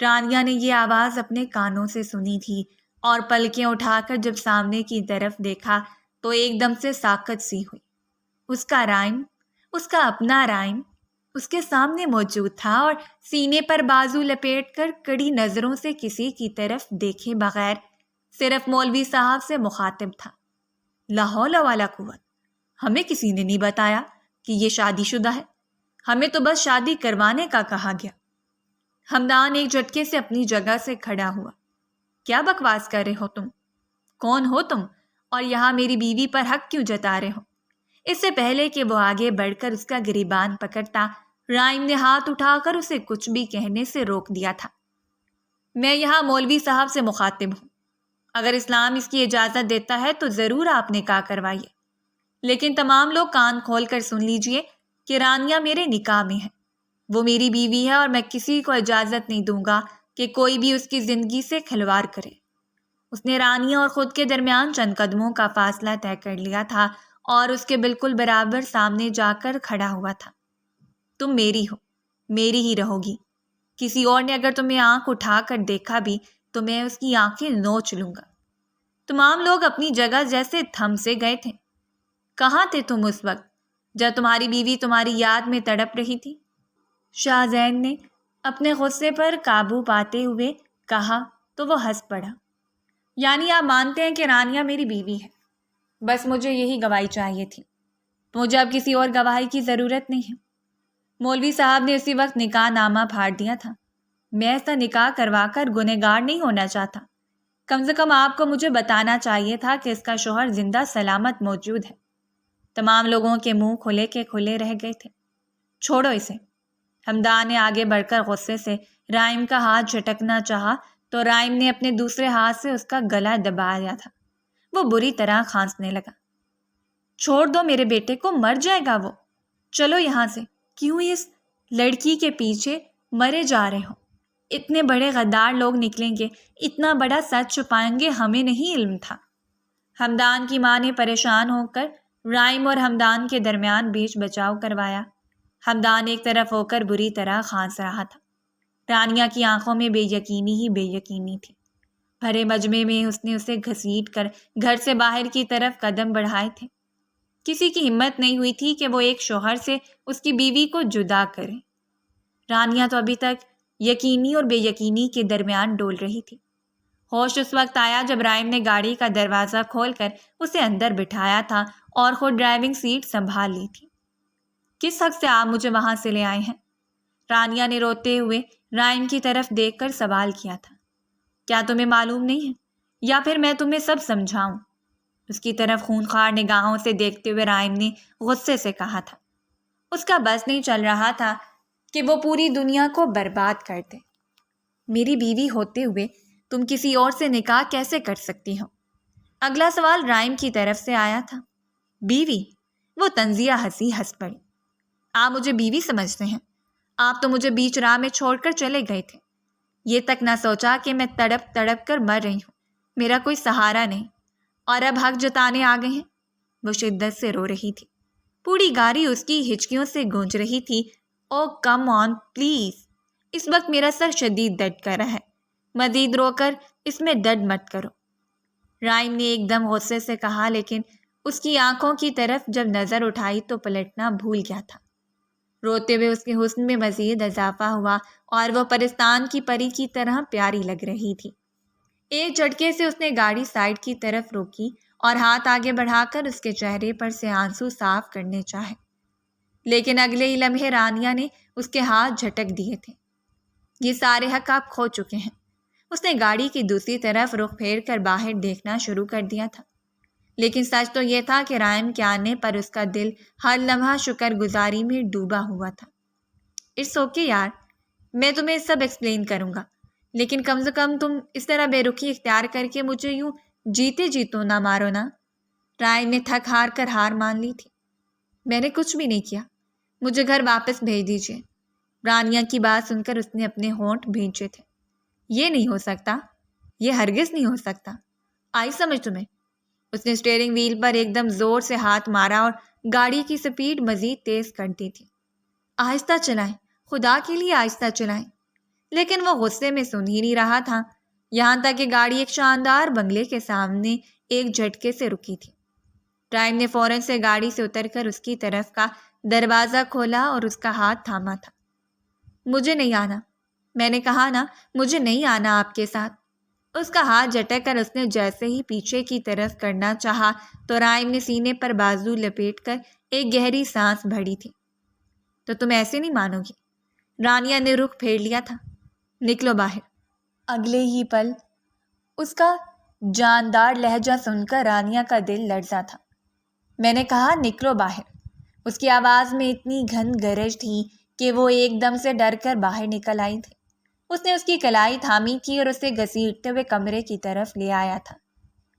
رانیہ نے یہ آواز اپنے کانوں سے سنی تھی اور پلکیں اٹھا کر جب سامنے کی طرف دیکھا تو ایک دم سے ساکت سی ہوئی۔ اس کا رائم، اس کا اپنا رائم اس کے سامنے موجود تھا اور سینے پر بازو لپیٹ کر کڑی نظروں سے کسی کی طرف دیکھے بغیر صرف مولوی صاحب سے مخاطب تھا۔ لا حول ولا قوت، ہمیں کسی نے نہیں بتایا کہ یہ شادی شدہ ہے، ہمیں تو بس شادی کروانے کا کہا گیا۔ ہمدان ایک جھٹکے سے اپنی جگہ سے کھڑا ہوا۔ کیا بکواس کر رہے ہو تم؟ کون ہو تم اور یہاں میری بیوی پر حق کیوں جتا رہے ہو؟ اس سے پہلے کہ وہ آگے بڑھ کر اس کا گریبان پکڑتا، رائم نے ہاتھ اٹھا کر اسے کچھ بھی کہنے سے روک دیا تھا۔ میں یہاں مولوی صاحب سے مخاطب ہوں۔ اگر اسلام اس کی اجازت دیتا ہے تو ضرور آپ نکاح کروائیے، لیکن تمام لوگ کان کھول کر سن لیجئے کہ رانیہ میرے نکاح میں ہے، وہ میری بیوی ہے اور میں کسی کو اجازت نہیں دوں گا کہ کوئی بھی اس کی زندگی سے کھلواڑ کرے۔ اس نے رانیہ اور خود کے درمیان چند قدموں کا فاصلہ طے کر لیا تھا اور اس کے بالکل برابر سامنے جا کر کھڑا ہوا تھا۔ تم میری ہو، میری ہی رہو گی۔ کسی اور نے اگر تمہیں آنکھ اٹھا کر دیکھا بھی تو میں اس کی آنکھیں نوچ لوں گا۔ تمام لوگ اپنی جگہ جیسے تھم سے گئے تھے۔ کہاں تھے تم اس وقت جب تمہاری بیوی تمہاری یاد میں تڑپ رہی تھی؟ شاہ زین نے اپنے غصے پر قابو پاتے ہوئے کہا تو وہ ہنس پڑا۔ یعنی آپ مانتے ہیں کہ رانیہ میری بیوی ہے؟ بس مجھے یہی گواہی چاہیے تھی، مجھے اب کسی اور گواہی کی ضرورت نہیں ہے۔ مولوی صاحب نے اسی وقت نکاح نامہ پھاڑ دیا تھا۔ میں ایسا نکاح کروا کر گنہگار نہیں ہونا چاہتا۔ کم سے کم آپ کو مجھے بتانا چاہیے تھا کہ اس کا شوہر زندہ سلامت موجود ہے۔ تمام لوگوں کے منہ کھلے کے کھلے رہ گئے تھے۔ چھوڑو اسے۔ ہمدان نے آگے بڑھ کر غصے سے رائم کا ہاتھ جھٹکنا چاہا تو رائم نے اپنے دوسرے ہاتھ سے اس کا گلا دبا لیا تھا۔ وہ بری طرح کھانسنے لگا۔ چھوڑ دو میرے بیٹے کو، مر جائے گا وہ۔ چلو یہاں سے۔ کیوں اس لڑکی کے پیچھے مرے جا رہے ہو؟ اتنے بڑے غدار لوگ نکلیں گے، اتنا بڑا سچ چھپائیں گے، ہمیں نہیں علم تھا۔ ہمدان کی ماں نے پریشان ہو کر رائم اور ہمدان کے درمیان بیچ بچاؤ کروایا۔ ہمدان ایک طرف ہو کر بری طرح کھانس رہا تھا۔ رانیہ کی آنکھوں میں بے یقینی ہی بے یقینی تھی۔ بھرے مجمع میں اس نے اسے گھسیٹ کر گھر سے باہر کی طرف قدم بڑھائے تھے۔ کسی کی ہمت نہیں ہوئی تھی کہ وہ ایک شوہر سے اس کی بیوی کو جدا کرے۔ رانیہ تو ابھی تک یقینی اور بے یقینی کے درمیان ڈول رہی تھی۔ ہوش اس وقت آیا جب رائم نے گاڑی کا دروازہ کھول کر اسے اندر بٹھایا تھا اور خود ڈرائیونگ سیٹ سنبھال لی تھی۔ کس حق سے آپ مجھے وہاں سے لے آئے ہیں؟ رانیہ نے روتے ہوئے رائم کی طرف دیکھ کر سوال کیا تھا۔ کیا تمہیں معلوم نہیں ہے یا پھر میں تمہیں سب سمجھاؤں؟ اس کی طرف خونخوار نگاہوں سے دیکھتے ہوئے رائم نے غصے سے کہا تھا۔ اس کا بس نہیں چل رہا تھا کہ وہ پوری دنیا کو برباد کر دے۔ میری بیوی ہوتے ہوئے تم کسی اور سے نکاح کیسے کر سکتی ہو؟ اگلا سوال رائم کی طرف سے آیا تھا۔ بیوی؟ وہ طنزیہ ہنس پڑی۔ آپ مجھے بیوی سمجھتے ہیں؟ آپ تو مجھے بیچ راہ میں چھوڑ کر چلے گئے تھے۔ یہ تک نہ سوچا کہ میں تڑپ تڑپ کر مر رہی ہوں، میرا کوئی سہارا نہیں، اور اب حق جتانے آ گئے ہیں۔ وہ شدت سے رو رہی تھی، پوری گاڑی اس کی ہچکیوں سے گونج رہی تھی۔ او کم آن پلیز، اس وقت میرا سر شدید درد کر رہا ہے، مزید رو کر اس میں درد مت کرو۔ رائم نے ایک دم غصے سے کہا، لیکن اس کی آنکھوں کی طرف جب نظر اٹھائی تو پلٹنا بھول گیا تھا۔ روتے ہوئے اس کے حسن میں مزید اضافہ ہوا اور وہ پرستان کی پری کی طرح پیاری لگ رہی تھی۔ ایک جھٹکے سے اس نے گاڑی سائڈ کی طرف روکی اور ہاتھ آگے بڑھا کر اس کے چہرے پر سے آنسو صاف کرنے چاہے، لیکن اگلے ہی لمحے رانیہ نے اس کے ہاتھ جھٹک دیے تھے۔ یہ سارے حق آپ کھو چکے ہیں۔ اس نے گاڑی کی دوسری طرف رخ پھیر کر باہر دیکھنا شروع کر دیا تھا، لیکن سچ تو یہ تھا کہ رائم کے آنے پر اس کا دل ہر لمحہ شکر گزاری میں ڈوبا ہوا تھا۔ اٹس اوکے یار، میں تمہیں سب ایکسپلین کروں گا، لیکن کم سے کم تم اس طرح بے رخی اختیار کر کے مجھے یوں جیتے جیتو نہ مارو نا۔ رائم نے تھک ہار کر ہار مان لی تھی۔ میں نے کچھ بھی نہیں کیا، مجھے گھر واپس بھیج دیجیے۔ رانیہ کی بات سن کر اس نے اپنے ہونٹ بھینچے تھے۔ یہ نہیں ہو سکتا، یہ ہرگز نہیں ہو سکتا، آئی سمجھ تمہیں؟ اس نے اسٹیئرنگ وہیل پر ایک دم زور سے ہاتھ مارا اور گاڑی کی سپیڈ مزید تیز کر دی تھی۔ آہستہ چلائیں، خدا کے لیے آہستہ چلائیں۔ لیکن وہ غصے میں سن ہی نہیں رہا تھا، یہاں تک کہ گاڑی ایک شاندار بنگلے کے سامنے ایک جھٹکے سے رکی تھی۔ رائم نے فوراً سے گاڑی سے اتر کر اس کی طرف کا دروازہ کھولا اور اس کا ہاتھ تھاما تھا۔ مجھے نہیں آنا، میں نے کہا نا، مجھے نہیں آنا آپ کے ساتھ۔ اس کا ہاتھ جھٹک کر اس نے جیسے ہی پیچھے کی طرف کرنا چاہا تو رائم نے سینے پر بازو لپیٹ کر ایک گہری سانس بھری تھی۔ تو تم ایسے نہیں مانو گی؟ رانیہ نے رخ پھیر لیا تھا۔ نکلو باہر۔ اگلے ہی پل اس کا جاندار لہجہ سن کر رانیہ کا دل لرزا تھا۔ میں نے کہا نکلو باہر۔ اس کی آواز میں اتنی گھن گرج تھی کہ وہ ایک دم سے ڈر کر باہر نکل آئی تھی۔ اس نے اس کی کلائی تھامی تھی اور اسے گھسیٹتے ہوئے کمرے کی طرف لے آیا تھا۔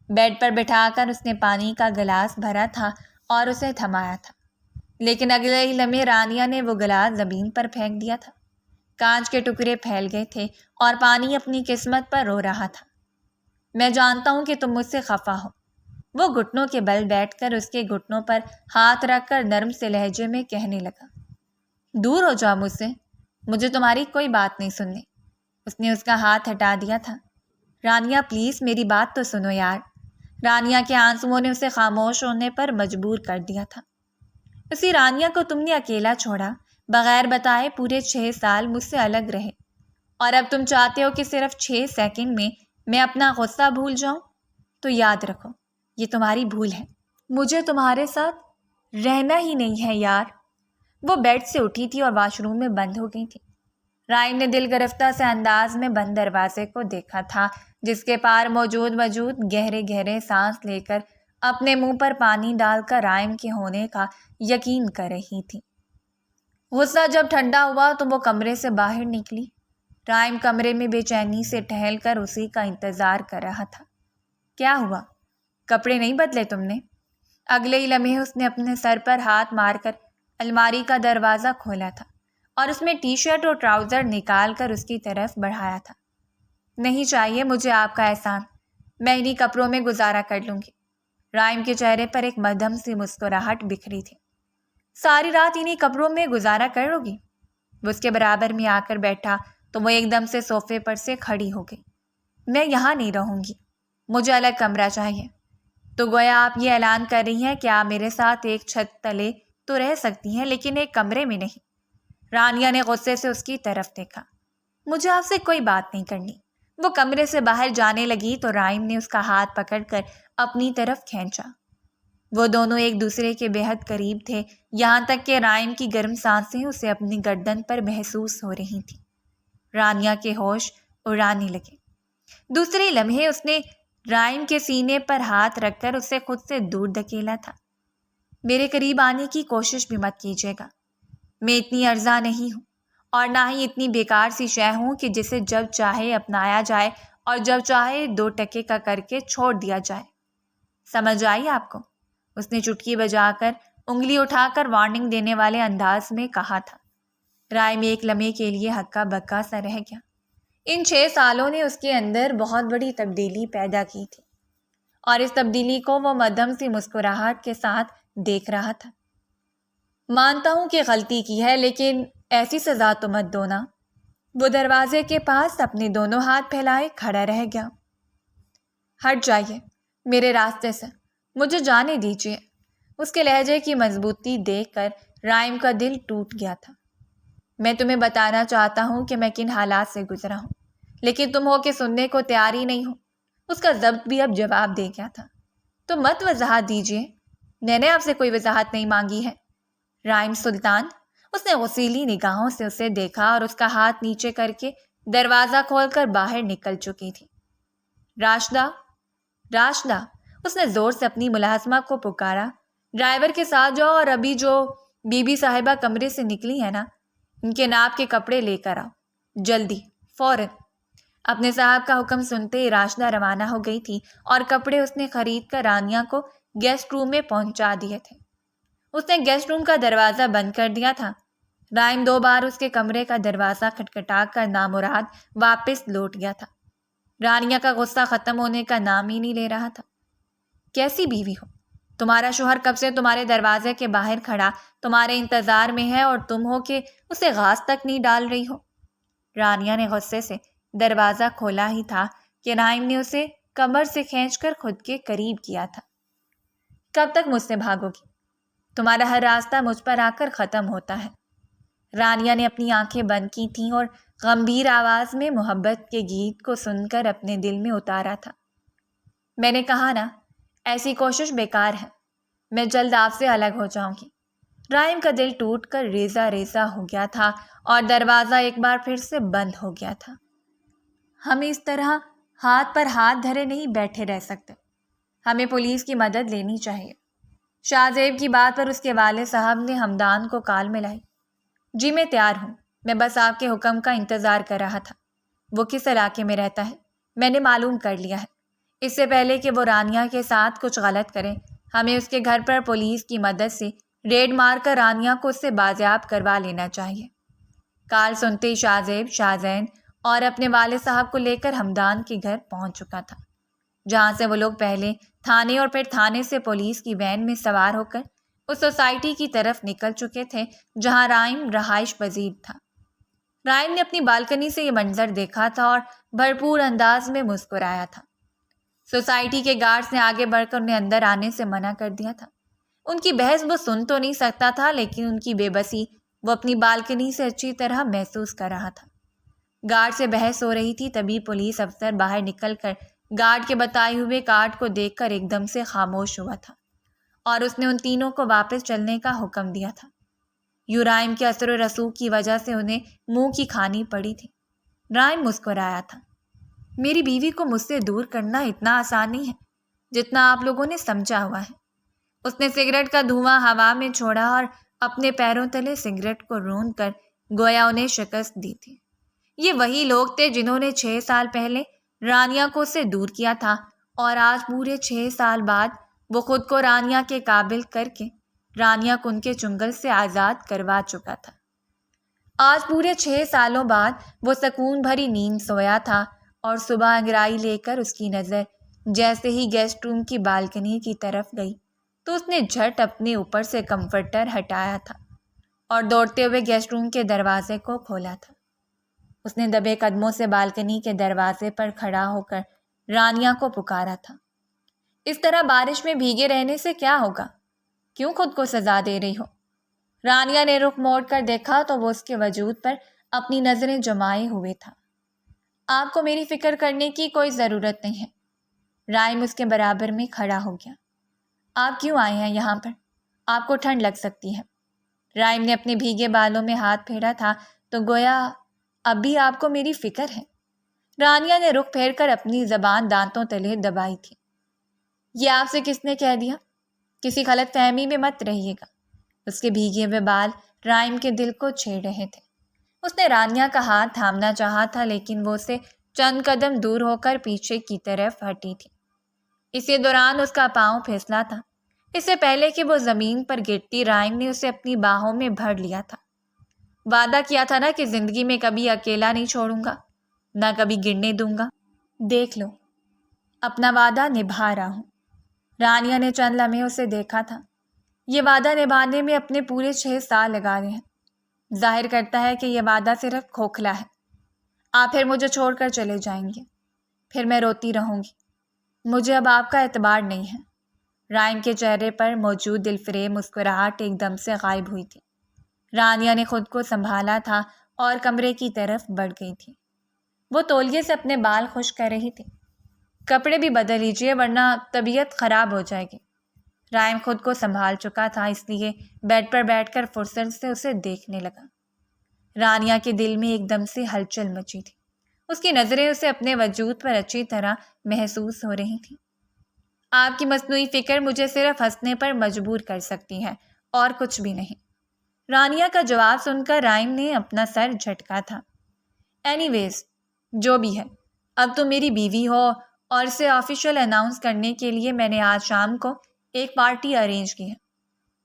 بیڈ پر بٹھا کر اس نے پانی کا گلاس بھرا تھا اور اسے تھمایا تھا، لیکن اگلے ہی لمحے رانیہ نے وہ گلاس زمین پر پھینک دیا تھا۔ کانچ کے ٹکڑے پھیل گئے تھے اور پانی اپنی قسمت پر رو رہا تھا۔ میں جانتا ہوں کہ تم مجھ سے خفا ہو، وہ گھٹنوں کے بل بیٹھ کر اس کے گھٹنوں پر ہاتھ رکھ کر نرم سے لہجے میں کہنے لگا۔ دور ہو جاؤ مجھ سے، مجھے تمہاری کوئی بات نہیں سننی۔ اس نے اس کا ہاتھ ہٹا دیا تھا۔ رانیہ پلیز میری بات تو سنو یار۔ رانیہ کے آنسوؤں نے اسے خاموش ہونے پر مجبور کر دیا تھا۔ اسی رانیہ کو تم نے اکیلا چھوڑا، بغیر بتائے پورے 6 سال مجھ سے الگ رہے، اور اب تم چاہتے ہو کہ صرف 6 سیکنڈ میں اپنا غصہ بھول جاؤں؟ تو یاد رکھو، یہ تمہاری بھول ہے، مجھے تمہارے ساتھ رہنا ہی نہیں ہے یار۔ وہ بیڈ سے اٹھی تھی اور واش روم میں بند ہو گئی تھی۔ رائم نے دل گرفتہ سے انداز میں بند دروازے کو دیکھا تھا، جس کے پار موجود گہرے گہرے سانس لے کر اپنے منہ پر پانی ڈال کر رائم کے ہونے کا یقین کر رہی تھی۔ غصہ جب ٹھنڈا ہوا تو وہ کمرے سے باہر نکلی۔ رائم کمرے میں بے چینی سے ٹہل کر اسی کا انتظار کر رہا تھا۔ کیا ہوا؟ کپڑے نہیں بدلے تم نے؟ اگلے ہی لمحے اس نے اپنے سر پر ہاتھ مار کر الماری کا دروازہ کھولا تھا اور اس میں ٹی شرٹ اور ٹراؤزر نکال کر اس کی طرف بڑھایا تھا۔ نہیں چاہیے مجھے آپ کا احسان، میں انہی کپڑوں میں گزارا کر لوں گی۔ رائم کے چہرے پر ایک مدھم سی مسکراہٹ بکھری تھی۔ ساری رات انہی کپڑوں میں گزارا کر لو گی؟ وہ اس کے برابر میں آ کر بیٹھا تو وہ ایک دم سے صوفے پر سے کھڑی ہو گئی۔ میں یہاں نہیں رہوں گی، مجھے الگ کمرہ چاہیے۔ تو گویا آپ یہ اعلان کر رہی ہیں کہ آپ میرے ساتھ ایک چھت تلے تو رہ سکتی ہیں، لیکن ایک کمرے میں نہیں۔ رانیہ نے غصے سے اس کی طرف دیکھا۔ مجھے آپ سے کوئی بات نہیں کرنی۔ وہ کمرے سے باہر جانے لگی تو رائم نے اس کا ہاتھ پکڑ کر اپنی طرف کھینچا۔ وہ دونوں ایک دوسرے کے بے حد قریب تھے، یہاں تک کہ رائم کی گرم سانسیں اسے اپنی گردن پر محسوس ہو رہی تھیں۔ رانیہ کے ہوش اڑانے لگے۔ دوسرے لمحے اس نے رائم کے سینے پر ہاتھ رکھ کر اسے خود سے دور دھکیلا تھا۔ میرے قریب آنے کی کوشش بھی مت کیجیے گا، میں اتنی ارزاں نہیں ہوں، اور نہ ہی اتنی بیکار سی شے ہوں کہ جسے جب چاہے اپنایا جائے اور جب چاہے 2 ٹکے کا کر کے چھوڑ دیا جائے۔ سمجھ آئی آپ کو؟ اس نے چٹکی بجا کر انگلی اٹھا کر وارننگ دینے والے انداز میں کہا تھا۔ رائم ایک لمحے کے لیے ہکا بکا سا رہ گیا۔ ان 6 سالوں نے اس کے اندر بہت بڑی تبدیلی پیدا کی تھی اور اس تبدیلی کو وہ مدھم سی مسکراہٹ کے ساتھ دیکھ رہا تھا۔ مانتا ہوں کہ غلطی کی ہے، لیکن ایسی سزا تو مت دو نا۔ وہ دروازے کے پاس اپنے دونوں ہاتھ پھیلائے کھڑا رہ گیا۔ ہٹ جائیے میرے راستے سے، مجھے جانے دیجیے۔ اس کے لہجے کی مضبوطی دیکھ کر رائم کا دل ٹوٹ گیا تھا۔ میں تمہیں بتانا چاہتا ہوں کہ میں کن حالات سے گزرا ہوں، لیکن تم ہو کے سننے کو تیار ہی نہیں ہو۔ اس کا ضبط بھی اب جواب دے گیا تھا۔ تو مت وضاحت دیجیے، میں نے آپ سے کوئی وضاحت نہیں مانگی ہے۔ رائم سلطان، اس نے غصیلی نگاہوں سے اسے دیکھا اور اس کا ہاتھ نیچے کر کے دروازہ کھول کر باہر نکل چکی تھی۔ راشدہ، راشدہ، اس نے زور سے اپنی ملازمہ کو پکارا۔ ڈرائیور کے ساتھ جاؤ اور ابھی جو بی بی صاحبہ کمرے سے نکلی ہے نا، ان کے ناپ کے کپڑے لے کر آؤ، جلدی، فوراً۔ اپنے صاحب کا حکم سنتے ہی راشدہ روانہ ہو گئی تھی اور کپڑے اس نے خرید کر رانیہ کو گیسٹ روم میں پہنچا دیے تھے۔ اس نے گیسٹ روم کا دروازہ بند کر دیا تھا۔ رائم 2 بار اس کے کمرے کا دروازہ کھٹکھٹا کر نامراد واپس لوٹ گیا تھا۔ رانیہ کا غصہ ختم ہونے کا نام ہی نہیں لے رہا تھا۔ کیسی بیوی ہو؟ تمہارا شوہر کب سے تمہارے دروازے کے باہر کھڑا تمہارے انتظار میں ہے اور تم ہو کہ اسے گھاس تک نہیں ڈال رہی ہو۔ رانیہ نے غصے سے دروازہ کھولا ہی تھا کہ رائم نے اسے کمر سے کھینچ کر خود کے قریب کیا تھا۔ کب تک مجھ سے بھاگو گی؟ تمہارا ہر راستہ مجھ پر آ کر ختم ہوتا ہے۔ رانیہ نے اپنی آنکھیں بند کی تھیں اور غمگیر آواز میں محبت کے گیت کو سن کر اپنے دل میں اتارا تھا۔ میں نے کہا نا، ایسی کوشش بیکار ہے، میں جلد آپ سے الگ ہو جاؤں گی۔ رائم کا دل ٹوٹ کر ریزہ ریزہ ہو گیا تھا اور دروازہ ایک بار پھر سے بند ہو گیا تھا۔ ہم اس طرح ہاتھ پر ہاتھ دھرے نہیں بیٹھے رہ سکتے، ہمیں پولیس کی مدد لینی چاہیے۔ شاہ زیب کی بات پر اس کے والد صاحب نے ہمدان کو کال ملائی۔ جی میں تیار ہوں، میں بس آپ کے حکم کا انتظار کر رہا تھا۔ وہ کس علاقے میں رہتا ہے؟ میں نے معلوم کر لیا ہے۔ اس سے پہلے کہ وہ رانیہ کے ساتھ کچھ غلط کرے، ہمیں اس کے گھر پر پولیس کی مدد سے ریڈ مار کر رانیہ کو اس سے بازیاب کروا لینا چاہیے۔ کال سنتے ہی شاہ زیب، شاہ زین اور اپنے والد صاحب کو لے کر ہمدان کے گھر پہنچ چکا تھا، جہاں سے وہ لوگ پہلے تھانے اور پھر تھانے سے پولیس کی وین میں سوار ہو کر اس سوسائٹی کی طرف نکل چکے تھے جہاں رائم رہائش پذیر تھا۔ رائم نے اپنی بالکنی سے یہ منظر دیکھا تھا اور بھرپور انداز میں مسکرایا تھا۔ سوسائٹی کے گارڈز نے آگے بڑھ کر انہیں اندر آنے سے منع کر دیا تھا۔ ان کی بحث وہ سن تو نہیں سکتا تھا، لیکن ان کی بے بسی وہ اپنی بالکنی سے اچھی طرح محسوس کر رہا تھا۔ گارڈ سے بحث ہو رہی تھی، تبھی پولیس افسر باہر نکل کر گارڈ کے بتائے ہوئے کارڈ کو دیکھ کر ایک دم سے خاموش ہوا تھا اور اس نے ان تینوں کو واپس چلنے کا حکم دیا تھا۔ یوں رائم کے اثر و رسوخ کی وجہ سے انہیں منہ کی کھانی پڑی تھی۔ رائم مسکرایا تھا۔ میری بیوی کو مجھ سے دور کرنا اتنا آسان نہیں ہے جتنا آپ لوگوں نے سمجھا ہوا ہے۔ اس نے سگریٹ کا دھواں ہوا میں چھوڑا اور اپنے پیروں تلے سگریٹ کو روند کر گویا انہیں شکست دی تھی۔ یہ وہی لوگ تھے جنہوں نے 6 سال پہلے رانیہ کو اس سے دور کیا تھا اور آج پورے 6 سال بعد وہ خود کو رانیہ کے قابل کر کے رانیہ کو ان کے چنگل سے آزاد کروا چکا تھا۔ آج پورے 6 سالوں بعد وہ سکون بھری نیند سویا تھا اور صبح انگڑائی لے کر اس کی نظر جیسے ہی گیسٹ روم کی بالکنی کی طرف گئی تو اس نے جھٹ اپنے اوپر سے کمفرٹر ہٹایا تھا اور دوڑتے ہوئے گیسٹ روم کے دروازے کو کھولا تھا۔ اس نے دبے قدموں سے بالکنی کے دروازے پر کھڑا ہو کر رانیہ کو پکارا تھا۔ اس طرح بارش میں بھیگے رہنے سے کیا ہوگا؟ کیوں خود کو سزا دے رہی ہو؟ رانیہ نے رخ موڑ کر دیکھا تو وہ اس کے وجود پر اپنی نظریں جمائے ہوئے تھا۔ آپ کو میری فکر کرنے کی کوئی ضرورت نہیں ہے۔ رائم اس کے برابر میں کھڑا ہو گیا۔ آپ کیوں آئے ہیں یہاں پر؟ آپ کو ٹھنڈ لگ سکتی ہے۔ رائم نے اپنے بھیگے بالوں میں ہاتھ پھیرا تھا تو گویا اب بھی آپ کو میری فکر ہے۔ رانیہ نے رخ پھیر کر اپنی زبان دانتوں تلے دبائی تھی۔ یہ آپ سے کس نے کہہ دیا؟ کسی غلط فہمی میں مت رہیے گا۔ اس کے بھیگے ہوئے بال رائم کے دل کو چھیڑ رہے تھے۔ اس نے رانیا کا ہاتھ تھامنا چاہا تھا لیکن وہ اسے چند قدم دور ہو کر پیچھے کی طرف ہٹی تھی۔ اسی دوران اس کا پاؤں پھسلا تھا۔ اس سے پہلے کہ وہ زمین پر گرتی، رائم نے اسے اپنی باہوں میں بھر لیا تھا۔ وعدہ کیا تھا نا کہ زندگی میں کبھی اکیلا نہیں چھوڑوں گا، نہ کبھی گرنے دوں گا۔ دیکھ لو، اپنا وعدہ نبھا رہا ہوں۔ رانیا نے چند لمحے اسے دیکھا تھا۔ یہ وعدہ نبھانے میں اپنے پورے 6 سال لگا رہے ہیں۔ ظاہر کرتا ہے کہ یہ وعدہ صرف کھوکھلا ہے۔ آپ پھر مجھے چھوڑ کر چلے جائیں گے، پھر میں روتی رہوں گی۔ مجھے اب آپ کا اعتبار نہیں ہے۔ رائم کے چہرے پر موجود دلفریب مسکراہٹ ایک دم سے غائب ہوئی تھی۔ رانیا نے خود کو سنبھالا تھا اور کمرے کی طرف بڑھ گئی تھی۔ وہ تولیے سے اپنے بال خشک کر رہی تھی۔ کپڑے بھی بدل لیجیے ورنہ طبیعت خراب ہو جائے گی۔ رائم خود کو سنبھال چکا تھا، اس لیے بیڈ پر بیٹھ کر فرصت سے اسے دیکھنے لگا۔ رانیا کے دل میں ایک دم سے ہلچل مچی تھی۔ اس کی نظریں اسے اپنے وجود پر اچھی طرح محسوس ہو رہی تھیں۔ آپ کی مصنوعی فکر مجھے صرف ہنسنے پر مجبور کر سکتی ہے اور کچھ بھی نہیں۔ رانیا کا جواب سن کر رائم نے اپنا سر جھٹکا تھا۔ اینی ویز، جو بھی ہے، اب تم میری بیوی ہو اور اسے آفیشیل اناؤنس کرنے کے لیے میں نے آج شام کو ایک پارٹی ارینج کی ہے۔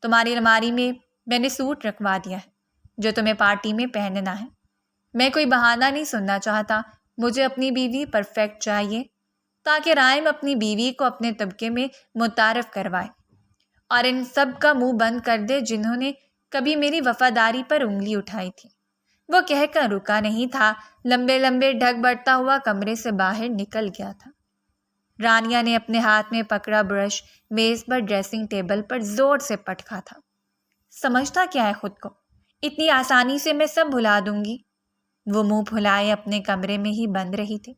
تمہاری الماری میں نے سوٹ رکھوا دیا ہے جو تمہیں پارٹی میں پہننا ہے۔ میں کوئی بہانہ نہیں سننا چاہتا، مجھے اپنی بیوی پرفیکٹ چاہیے تاکہ رائم اپنی بیوی کو اپنے طبقے میں متعارف کروائے اور ان سب کا منہ بند کر دے جنہوں نے کبھی میری وفاداری پر انگلی اٹھائی تھی۔ وہ کہہ کر رکا نہیں تھا، لمبے لمبے ڈھگ بڑھتا ہوا کمرے سے باہر نکل گیا تھا۔ رانیا نے اپنے ہاتھ میں پکڑا برش میز پر ڈریسنگ ٹیبل پر زور سے پٹکا تھا۔ سمجھتا کیا ہے خود کو؟ اتنی آسانی سے میں سب بھلا دوں گی؟ وہ منہ پھلائے اپنے کمرے میں ہی بند رہی تھی۔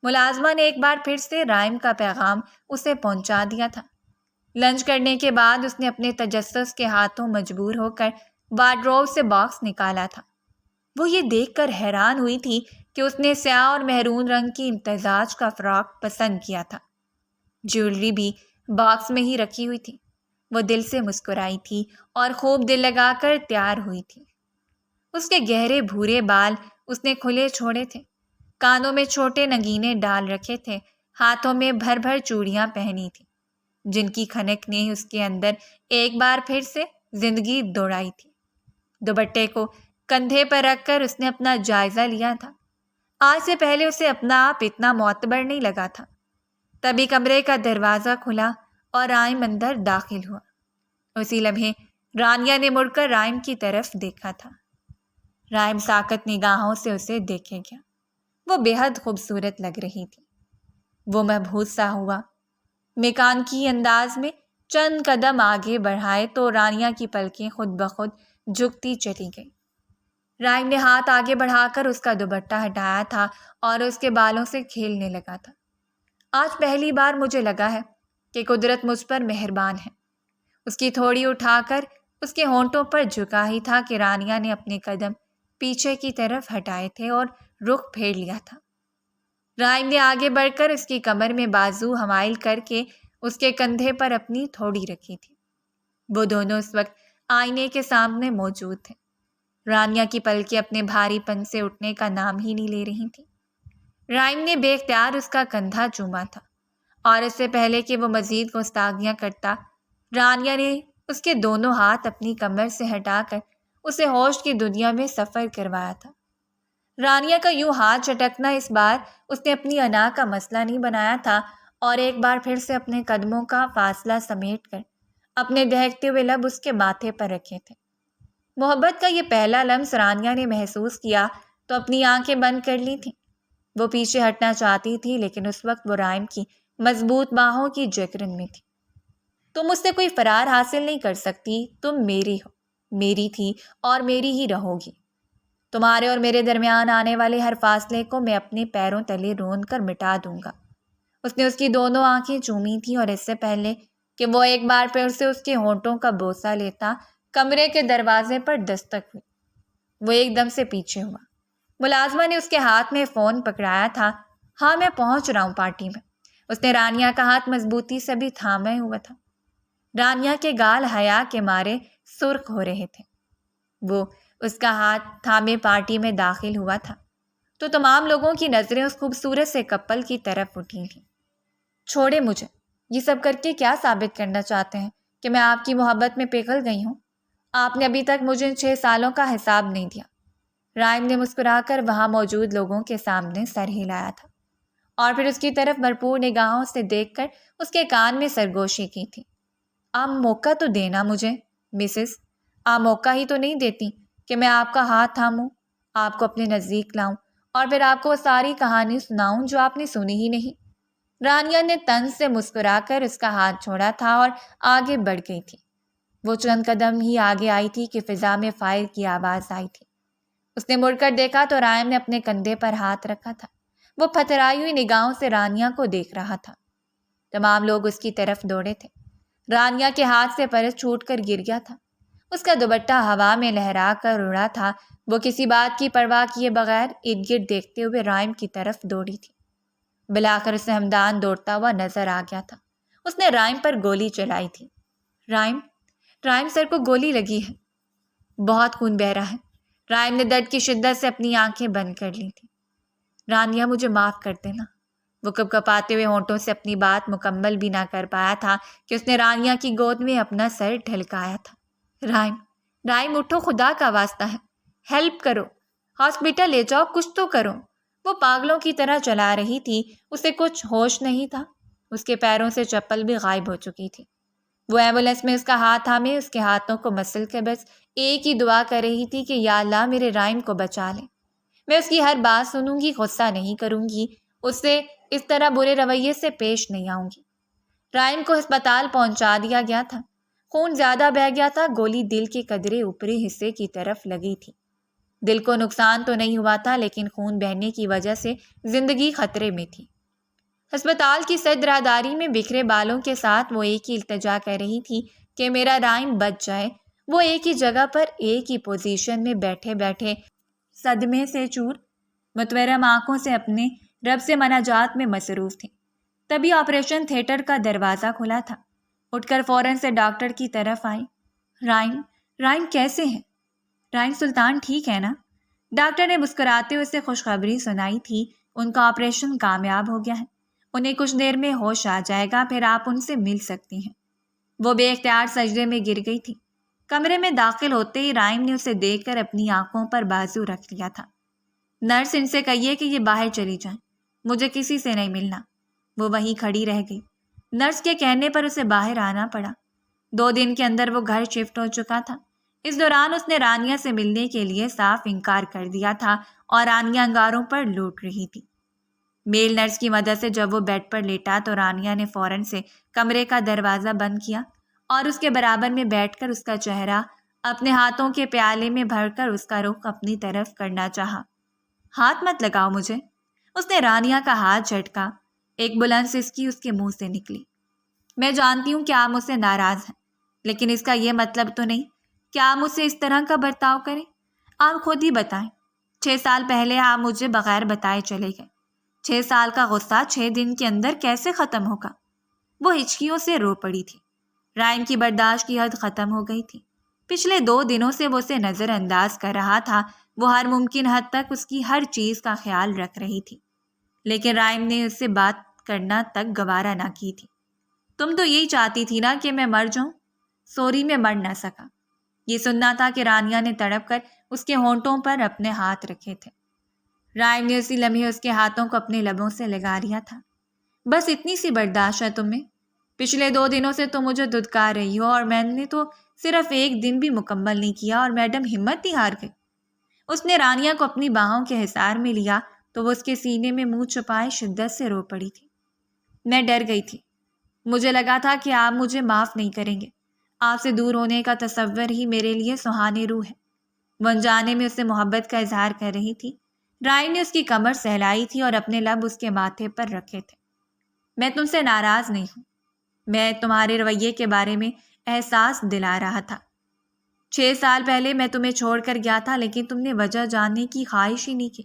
ملازمہ نے ایک بار پھر سے رائم کا پیغام اسے پہنچا دیا تھا۔ لنچ کرنے کے بعد اس نے اپنے تجسس کے ہاتھوں مجبور ہو کر وارڈروب سے باکس نکالا تھا۔ وہ یہ دیکھ کر حیران ہوئی تھی کہ اس نے سیاہ اور مہرون رنگ کی امتزاج کا فراک پسند کیا تھا۔ جیولری بھی باکس میں ہی رکھی ہوئی تھی۔ وہ دل سے مسکرائی تھی اور خوب دل لگا کر تیار ہوئی تھی۔ اس کے گہرے بھورے بال اس نے کھلے چھوڑے تھے، کانوں میں چھوٹے نگینے ڈال رکھے تھے، ہاتھوں میں بھر بھر چوڑیاں پہنی تھیں جن کی کھنک نے اس کے اندر ایک بار پھر سے زندگی دوڑائی تھی۔ دوپٹے کو کندھے پر رکھ کر اس نے اپنا جائزہ لیا تھا۔ آج سے پہلے اسے اپنا آپ اتنا معتبر نہیں لگا تھا۔ تبھی کمرے کا دروازہ کھلا اور رائم اندر داخل ہوا۔ اسی لمحے رانیا نے مڑ کر رائم کی طرف دیکھا تھا۔ رائم ساکت نگاہوں سے اسے دیکھے گیا۔ وہ بے حد خوبصورت لگ رہی تھی۔ وہ مبہوت سا ہوا، میکانکی انداز میں چند قدم آگے بڑھائے تو رانیا کی پلکیں خود بخود جھکتی چلی گئی۔ رائم نے ہاتھ آگے بڑھا کر اس کا دوپٹہ ہٹایا تھا اور اس کے بالوں سے کھیلنے لگا تھا۔ آج پہلی بار مجھے لگا ہے کہ قدرت مجھ پر مہربان ہے۔ اس کی تھوڑی اٹھا کر اس کے ہونٹوں پر جھکا ہی تھا کہ رانیا نے اپنے قدم پیچھے کی طرف ہٹائے تھے اور رخ پھیر لیا تھا۔ رائم نے آگے بڑھ کر اس کی کمر میں بازو حمائل کر کے اس کے کندھے پر اپنی تھوڑی رکھی تھی۔ وہ دونوں اس وقت آئینے کے سامنے موجود تھے۔ رانیا کی پلکیں اپنے بھاری پن سے اٹھنے کا نام ہی نہیں لے رہی تھیں۔ رائم نے بے اختیار اس کا کندھا چوما تھا اور اس سے پہلے کہ وہ مزید گستاخیاں کرتا، رانیا نے اس کے دونوں ہاتھ اپنی کمر سے ہٹا کر اسے ہوش کی دنیا میں سفر کروایا تھا۔ رانیا کا یوں ہاتھ چٹکنا اس بار اس نے اپنی انا کا مسئلہ نہیں بنایا تھا اور ایک بار پھر سے اپنے قدموں کا فاصلہ سمیٹ کر اپنے دہکتے ہوئے لب اس کے ماتھے پر رکھے تھے۔ محبت کا یہ پہلا لمس رانیا نے محسوس کیا تو اپنی آنکھیں بند کر لی تھیں۔ وہ پیچھے ہٹنا چاہتی تھی لیکن اس وقت وہ رائم کی مضبوط باہوں کی جکرن میں تھی۔ تم مجھ سے کوئی فرار حاصل نہیں کر سکتی، تم میری ہو، میری تھی اور میری ہی رہو گی۔ تمہارے اور میرے درمیان آنے والے ہر فاصلے کو میں اپنے پیروں تلے رون کر مٹا دوں گا۔ اس نے اس کی دونوں آنکھیں چومی تھیں اور اس سے پہلے کہ وہ ایک بار پھر سے اس کے ہونٹوں کا بوسہ لیتا، کمرے کے دروازے پر دستک ہوئی۔ وہ ایک دم سے پیچھے ہوا۔ ملازمہ نے اس کے ہاتھ میں فون پکڑایا تھا۔ ہاں، میں پہنچ رہا ہوں پارٹی میں۔ اس نے رانیا کا ہاتھ مضبوطی سے بھی تھامے ہوا تھا۔ رانیا کے گال حیا کے مارے سرخ ہو رہے تھے۔ وہ اس کا ہاتھ تھامے پارٹی میں داخل ہوا تھا تو تمام لوگوں کی نظریں اس خوبصورت سے کپل کی طرف اٹھی تھیں۔ چھوڑے مجھے، یہ سب کر کے کیا ثابت کرنا چاہتے ہیں کہ میں آپ کی محبت میں پگھل گئی ہوں؟ آپ نے ابھی تک مجھے 6 سالوں کا حساب نہیں دیا۔ رائم نے مسکرا کر وہاں موجود لوگوں کے سامنے سر ہلایا تھا اور پھر اس کی طرف بھرپور نگاہوں سے دیکھ کر اس کے کان میں سرگوشی کی تھی۔ آپ موقع تو دینا مجھے، مسز، آپ موقع ہی تو نہیں دیتی کہ میں آپ کا ہاتھ تھاموں، آپ کو اپنے نزدیک لاؤں اور پھر آپ کو وہ ساری کہانی سناؤں جو آپ نے سنی ہی نہیں۔ رانیہ نے طنز سے مسکرا کر اس کا ہاتھ چھوڑا تھا اور آگے بڑھ گئی تھی۔ وہ چند قدم ہی آگے آئی تھی کہ فضا میں فائر کی آواز آئی تھی۔ اس نے مڑ کر دیکھا تو رائم نے اپنے کندھے پر ہاتھ رکھا تھا۔ وہ پھترائی ہوئی نگاہوں سے رانیہ کو دیکھ رہا تھا۔ تمام لوگ اس کی طرف دوڑے تھے۔ رانیہ کے ہاتھ سے پرس چھوٹ کر گر گیا تھا۔ اس کا دوپٹہ ہوا میں لہرا کر اڑا تھا۔ وہ کسی بات کی پرواہ کیے بغیر ارد گرد دیکھتے ہوئے رائم کی طرف دوڑی تھی۔ بلاخر اسے ہمدان دوڑتا ہوا نظر آ گیا تھا۔ اس نے رائم پر گولی چلائی تھی۔ رائم سر کو گولی لگی ہے، بہت خون بہہ رہا ہے۔ رائم نے درد کی شدت سے اپنی آنکھیں بند کر لی تھی۔ رانیہ مجھے معاف کر دینا۔ وہ کپکپاتے ہوئے ہونٹوں سے اپنی بات مکمل بھی نہ کر پایا تھا کہ اس نے رانیہ کی گود میں اپنا سر ڈھلکایا تھا۔ رائم اٹھو، خدا کا واسطہ ہے، ہیلپ کرو، ہاسپٹل لے جاؤ، کچھ تو کرو۔ وہ پاگلوں کی طرح چلا رہی تھی، اسے کچھ ہوش نہیں تھا۔ اس کے پیروں سے چپل بھی غائب ہو چکی تھی۔ وہ ایمبولینس میں اس کا ہاتھ تھامے اس کے ہاتھوں کو مسل کے بس ایک ہی دعا کر رہی تھی کہ یا اللہ میرے رائم کو بچا لے۔ میں اس کی ہر بات سنوں گی، غصہ نہیں کروں گی، اس سے اس طرح برے رویے سے پیش نہیں آؤں گی۔ رائم کو ہسپتال پہنچا دیا گیا تھا۔ خون زیادہ بہہ گیا تھا، گولی دل کے قدرے اوپری حصے کی طرف لگی تھی۔ دل کو نقصان تو نہیں ہوا تھا لیکن خون بہنے کی وجہ سے زندگی خطرے میں تھی۔ ہسپتال کی سرد راہداری میں بکھرے بالوں کے ساتھ وہ ایک ہی التجا کر رہی تھی کہ میرا رائم بچ جائے۔ وہ ایک ہی جگہ پر ایک ہی پوزیشن میں بیٹھے بیٹھے صدمے سے چور متورم آنکھوں سے اپنے رب سے مناجات میں مصروف تھی۔ تبھی آپریشن تھیٹر کا دروازہ کھلا تھا۔ اٹھ کر فوراً سے ڈاکٹر کی طرف آئی۔ رائم کیسے ہیں؟ رائم سلطان ٹھیک ہے نا؟ ڈاکٹر نے مسکراتے ہوئے اسے خوشخبری سنائی تھی، ان کا آپریشن کامیاب ہو گیا ہے، انہیں کچھ دیر میں ہوش آ جائے گا، پھر آپ ان سے مل سکتی ہیں۔ وہ بے اختیار سجدے میں گر گئی تھی۔ کمرے میں داخل ہوتے ہی رائم نے اسے دیکھ کر اپنی آنکھوں پر بازو رکھ لیا تھا۔ نرس، ان سے کہیے کہ یہ باہر چلی جائیں، مجھے کسی سے نہیں ملنا۔ وہ وہیں کھڑی رہ گئی۔ نرس کے کہنے پر اسے باہر آنا پڑا۔ 2 دن کے اندر وہ گھر شفٹ ہو چکا تھا۔ اس دوران اس نے رانیہ سے ملنے کے لیے صاف انکار کر دیا تھا اور رانیہ انگاروں پر لوٹ رہی تھی۔ میل نرس کی مدد سے جب وہ بیڈ پر لیٹا تو رانیہ نے فوراً سے کمرے کا دروازہ بند کیا اور اس کے برابر میں بیٹھ کر اس کا چہرہ اپنے ہاتھوں کے پیالے میں بھر کر اس کا رخ اپنی طرف کرنا چاہا۔ ہاتھ مت لگاؤ مجھے، اس نے رانیہ کا ہاتھ جھٹکا۔ ایک بلند سسکی اس کے منہ سے نکلی۔ میں جانتی ہوں کہ آپ مجھ سے ناراض ہیں، لیکن اس کا یہ مطلب تو نہیں کہ آپ مجھ سے اس طرح کا برتاؤ کریں۔ آپ خود ہی بتائیں، 6 سال پہلے آپ مجھے بغیر بتائے چلے گئے۔ 6 سال کا غصہ 6 دن کے اندر کیسے ختم ہوگا؟ وہ ہچکیوں سے رو پڑی تھی۔ رائم کی برداشت کی حد ختم ہو گئی تھی۔ پچھلے 2 دنوں سے وہ اسے نظر انداز کر رہا تھا۔ وہ ہر ممکن حد تک اس کی ہر چیز کا خیال رکھ رہی تھی، لیکن رائم نے اس سے بات کرنا تک گوارا نہ کی تھی۔ تم تو یہی چاہتی تھی نا کہ میں مر جاؤں؟ سوری، میں مر نہ سکا۔ یہ سننا تھا کہ رانیہ نے تڑپ کر اس کے ہونٹوں پر اپنے ہاتھ رکھے تھے۔ رائم نے اسی لمحے اس کے ہاتھوں کو اپنے لبوں سے لگا لیا تھا۔ بس اتنی سی برداشت ہے تم میں؟ پچھلے 2 دنوں سے تم مجھے دھتکار رہی ہو اور میں نے تو صرف 1 دن بھی مکمل نہیں کیا اور میڈم ہمت ہی ہار گئی۔ اس نے رانیہ کو اپنی باہوں کے حصار میں لیا تو وہ اس کے سینے میں منہ چھپائے شدت سے رو پڑی تھی۔ میں ڈر گئی تھی، مجھے لگا تھا کہ آپ مجھے معاف نہیں کریں گے۔ آپ سے دور ہونے کا تصور ہی میرے لیے سہانے روح ہے۔ وہ انجانے میں اس سے محبت کا اظہار کر رہی تھی۔ رائم نے اس کی کمر سہلائی تھی اور اپنے لب اس کے ماتھے پر رکھے تھے۔ میں تم سے ناراض نہیں ہوں، میں تمہارے رویے کے بارے میں احساس دلا رہا تھا۔ 6 سال پہلے میں تمہیں چھوڑ کر گیا تھا لیکن تم نے وجہ جاننے کی خواہش ہی نہیں کی۔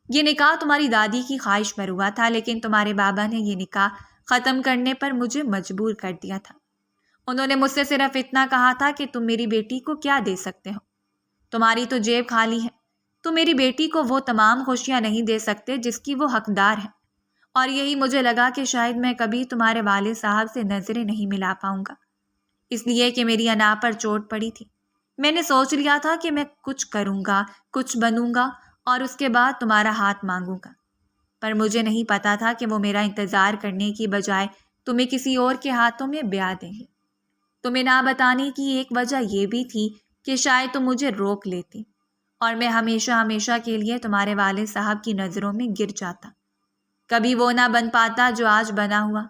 یہ نکاح تمہاری دادی کی خواہش پر ہوا تھا لیکن تمہارے بابا نے یہ نکاح ختم کرنے پر مجھے مجبور کر دیا تھا۔ انہوں نے مجھ سے صرف اتنا کہا تھا کہ تم میری بیٹی کو کیا دے سکتے ہو۔ تمہاری تو جیب خالی ہے. تو میری بیٹی کو وہ تمام خوشیاں نہیں دے سکتے جس کی وہ حقدار ہے. اور یہی مجھے لگا کہ شاید میں کبھی تمہارے والد صاحب سے نظریں نہیں ملا پاؤں گا، اس لیے کہ میری انا پر چوٹ پڑی تھی. میں نے سوچ لیا تھا کہ میں کچھ کروں گا، کچھ بنوں گا اور اس کے بعد تمہارا ہاتھ مانگوں گا. پر مجھے نہیں پتا تھا کہ وہ میرا انتظار کرنے کی بجائے تمہیں کسی اور کے ہاتھوں میں بیاہ دیں گے. تمہیں نہ بتانے کی ایک وجہ یہ بھی تھی کہ شاید تم مجھے روک لیتی اور میں ہمیشہ ہمیشہ کے لیے تمہارے والد صاحب کی نظروں میں گر جاتا. کبھی وہ نہ بن پاتا جو آج بنا ہوا.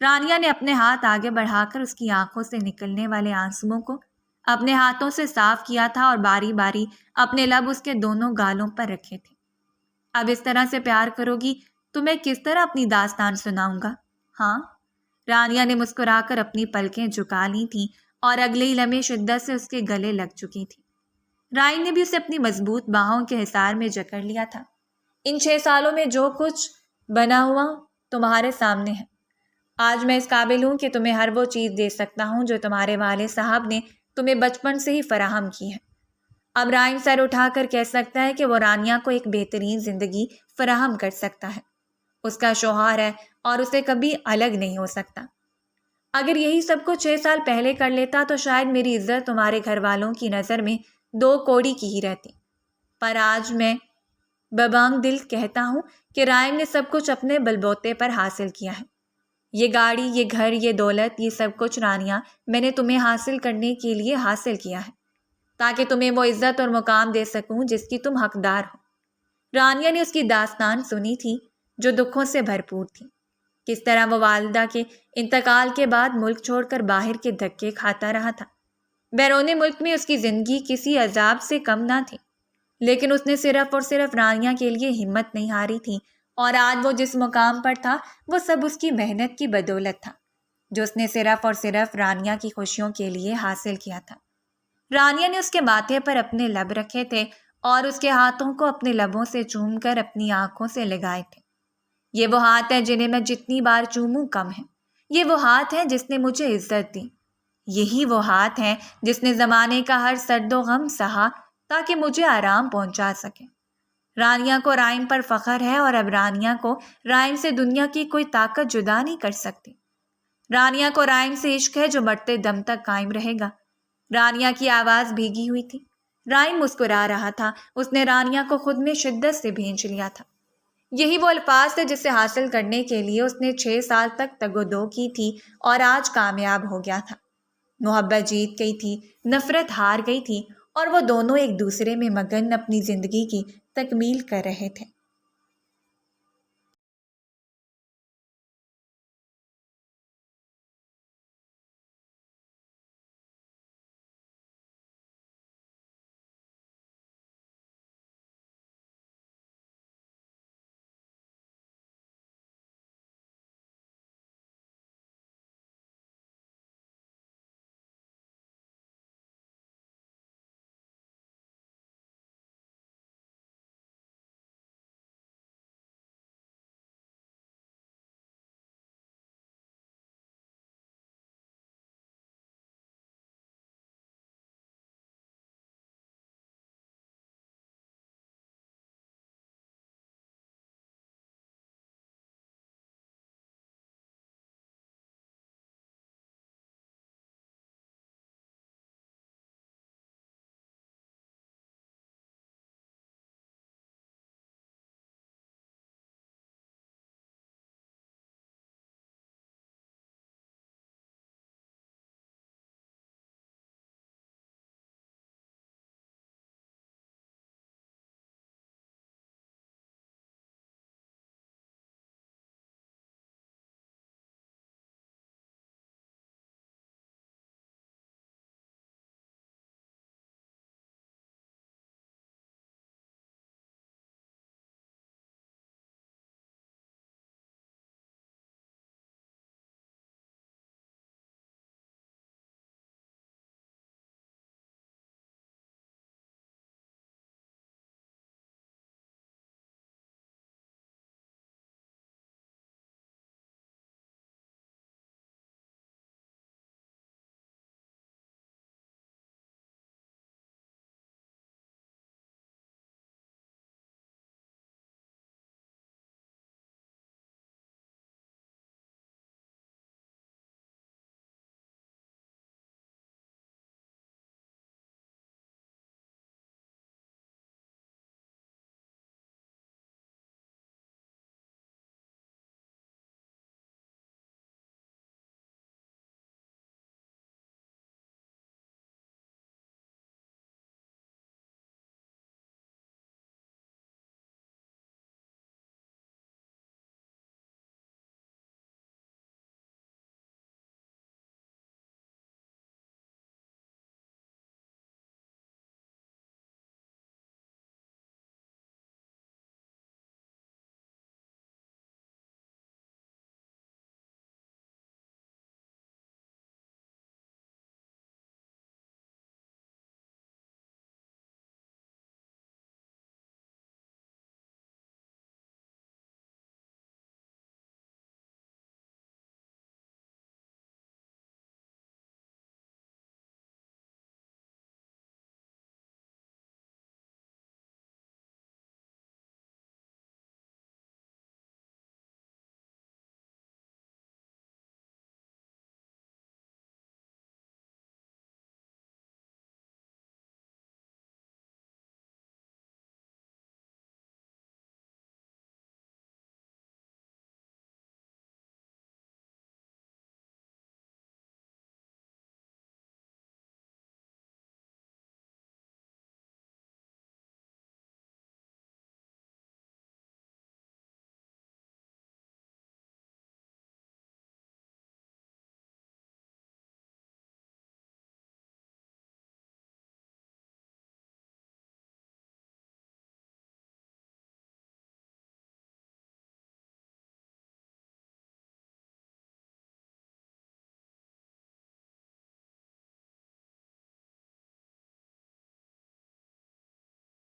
رانیہ نے اپنے ہاتھ آگے بڑھا کر اس کی آنکھوں سے نکلنے والے آنسوؤں کو اپنے ہاتھوں سے صاف کیا تھا اور باری باری اپنے لب اس کے دونوں گالوں پر رکھے تھے. اب اس طرح سے پیار کرو گی تو میں کس طرح اپنی داستان سناؤں گا؟ ہاں. رانیہ نے مسکرا کر اپنی پلکیں جھکا لی تھیں اور اگلے ہی لمحے شدت سے اس کے گلے لگ چکی تھی. رائن نے بھی اسے اپنی مضبوط باہوں کے حصار میں جکڑ لیا تھا. ان 6 سالوں میں جو کچھ بنا ہوا تمہارے سامنے ہے. آج میں اس قابل ہوں کہ تمہیں ہر وہ چیز دے سکتا ہوں جو تمہارے والد صاحب نے تمہیں بچپن سے ہی فراہم کی ہے. اب رائن سر اٹھا کر کہہ سکتا ہے کہ وہ رانیہ کو ایک بہترین زندگی فراہم کر سکتا ہے. اس کا شوہر ہے اور اسے کبھی الگ نہیں ہو سکتا. اگر یہی سب کچھ 6 سال پہلے کر لیتا تو شاید میری عزت تمہارے گھر والوں کی نظر میں 2 کوڑی کی ہی رہتی. پر آج میں ببانگ دل کہتا ہوں کہ رائن نے سب کچھ اپنے بلبوتے پر حاصل کیا ہے. یہ گاڑی، یہ گھر، یہ دولت، یہ سب کچھ رانیہ میں نے تمہیں حاصل کرنے کے لیے حاصل کیا ہے تاکہ تمہیں وہ عزت اور مقام دے سکوں جس کی تم حقدار ہو. رانیہ نے اس کی داستان سنی تھی جو دکھوں سے بھرپور تھی. کس طرح وہ والدہ کے انتقال کے بعد ملک چھوڑ کر باہر کے دھکے کھاتا رہا تھا. بیرون ملک میں اس کی زندگی کسی عذاب سے کم نہ تھی، لیکن اس نے صرف اور صرف رانیہ کے لیے ہمت نہیں ہاری تھی. اور آج وہ جس مقام پر تھا وہ سب اس کی محنت کی بدولت تھا جو اس نے صرف اور صرف رانیہ کی خوشیوں کے لیے حاصل کیا تھا. رانیہ نے اس کے ماتھے پر اپنے لب رکھے تھے اور اس کے ہاتھوں کو اپنے لبوں سے چوم کر اپنی آنکھوں سے لگائے تھے. یہ وہ ہاتھ ہیں جنہیں میں جتنی بار چوموں کم ہے. یہ وہ ہاتھ ہیں جس نے مجھے عزت دی. یہی وہ ہاتھ ہیں جس نے زمانے کا ہر سرد و غم سہا تاکہ مجھے آرام پہنچا سکے. رانیہ کو رائن پر فخر ہے اور اب رانیہ کو رائن سے دنیا کی کوئی طاقت جدا نہیں کر سکتی. رانیہ کو رائن سے عشق ہے جو مرتے دم تک قائم رہے گا. رانیہ کی آواز بھیگی ہوئی تھی. رائن مسکرا رہا تھا. اس نے رانیہ کو خود میں شدت سے بھینچ لیا تھا. یہی وہ الفاظ تھے جسے حاصل کرنے کے لیے اس نے 6 سال تک تگ و دو کی تھی اور آج کامیاب ہو گیا تھا. محبت جیت گئی تھی، نفرت ہار گئی تھی اور وہ دونوں ایک دوسرے میں مگن اپنی زندگی کی تکمیل کر رہے تھے.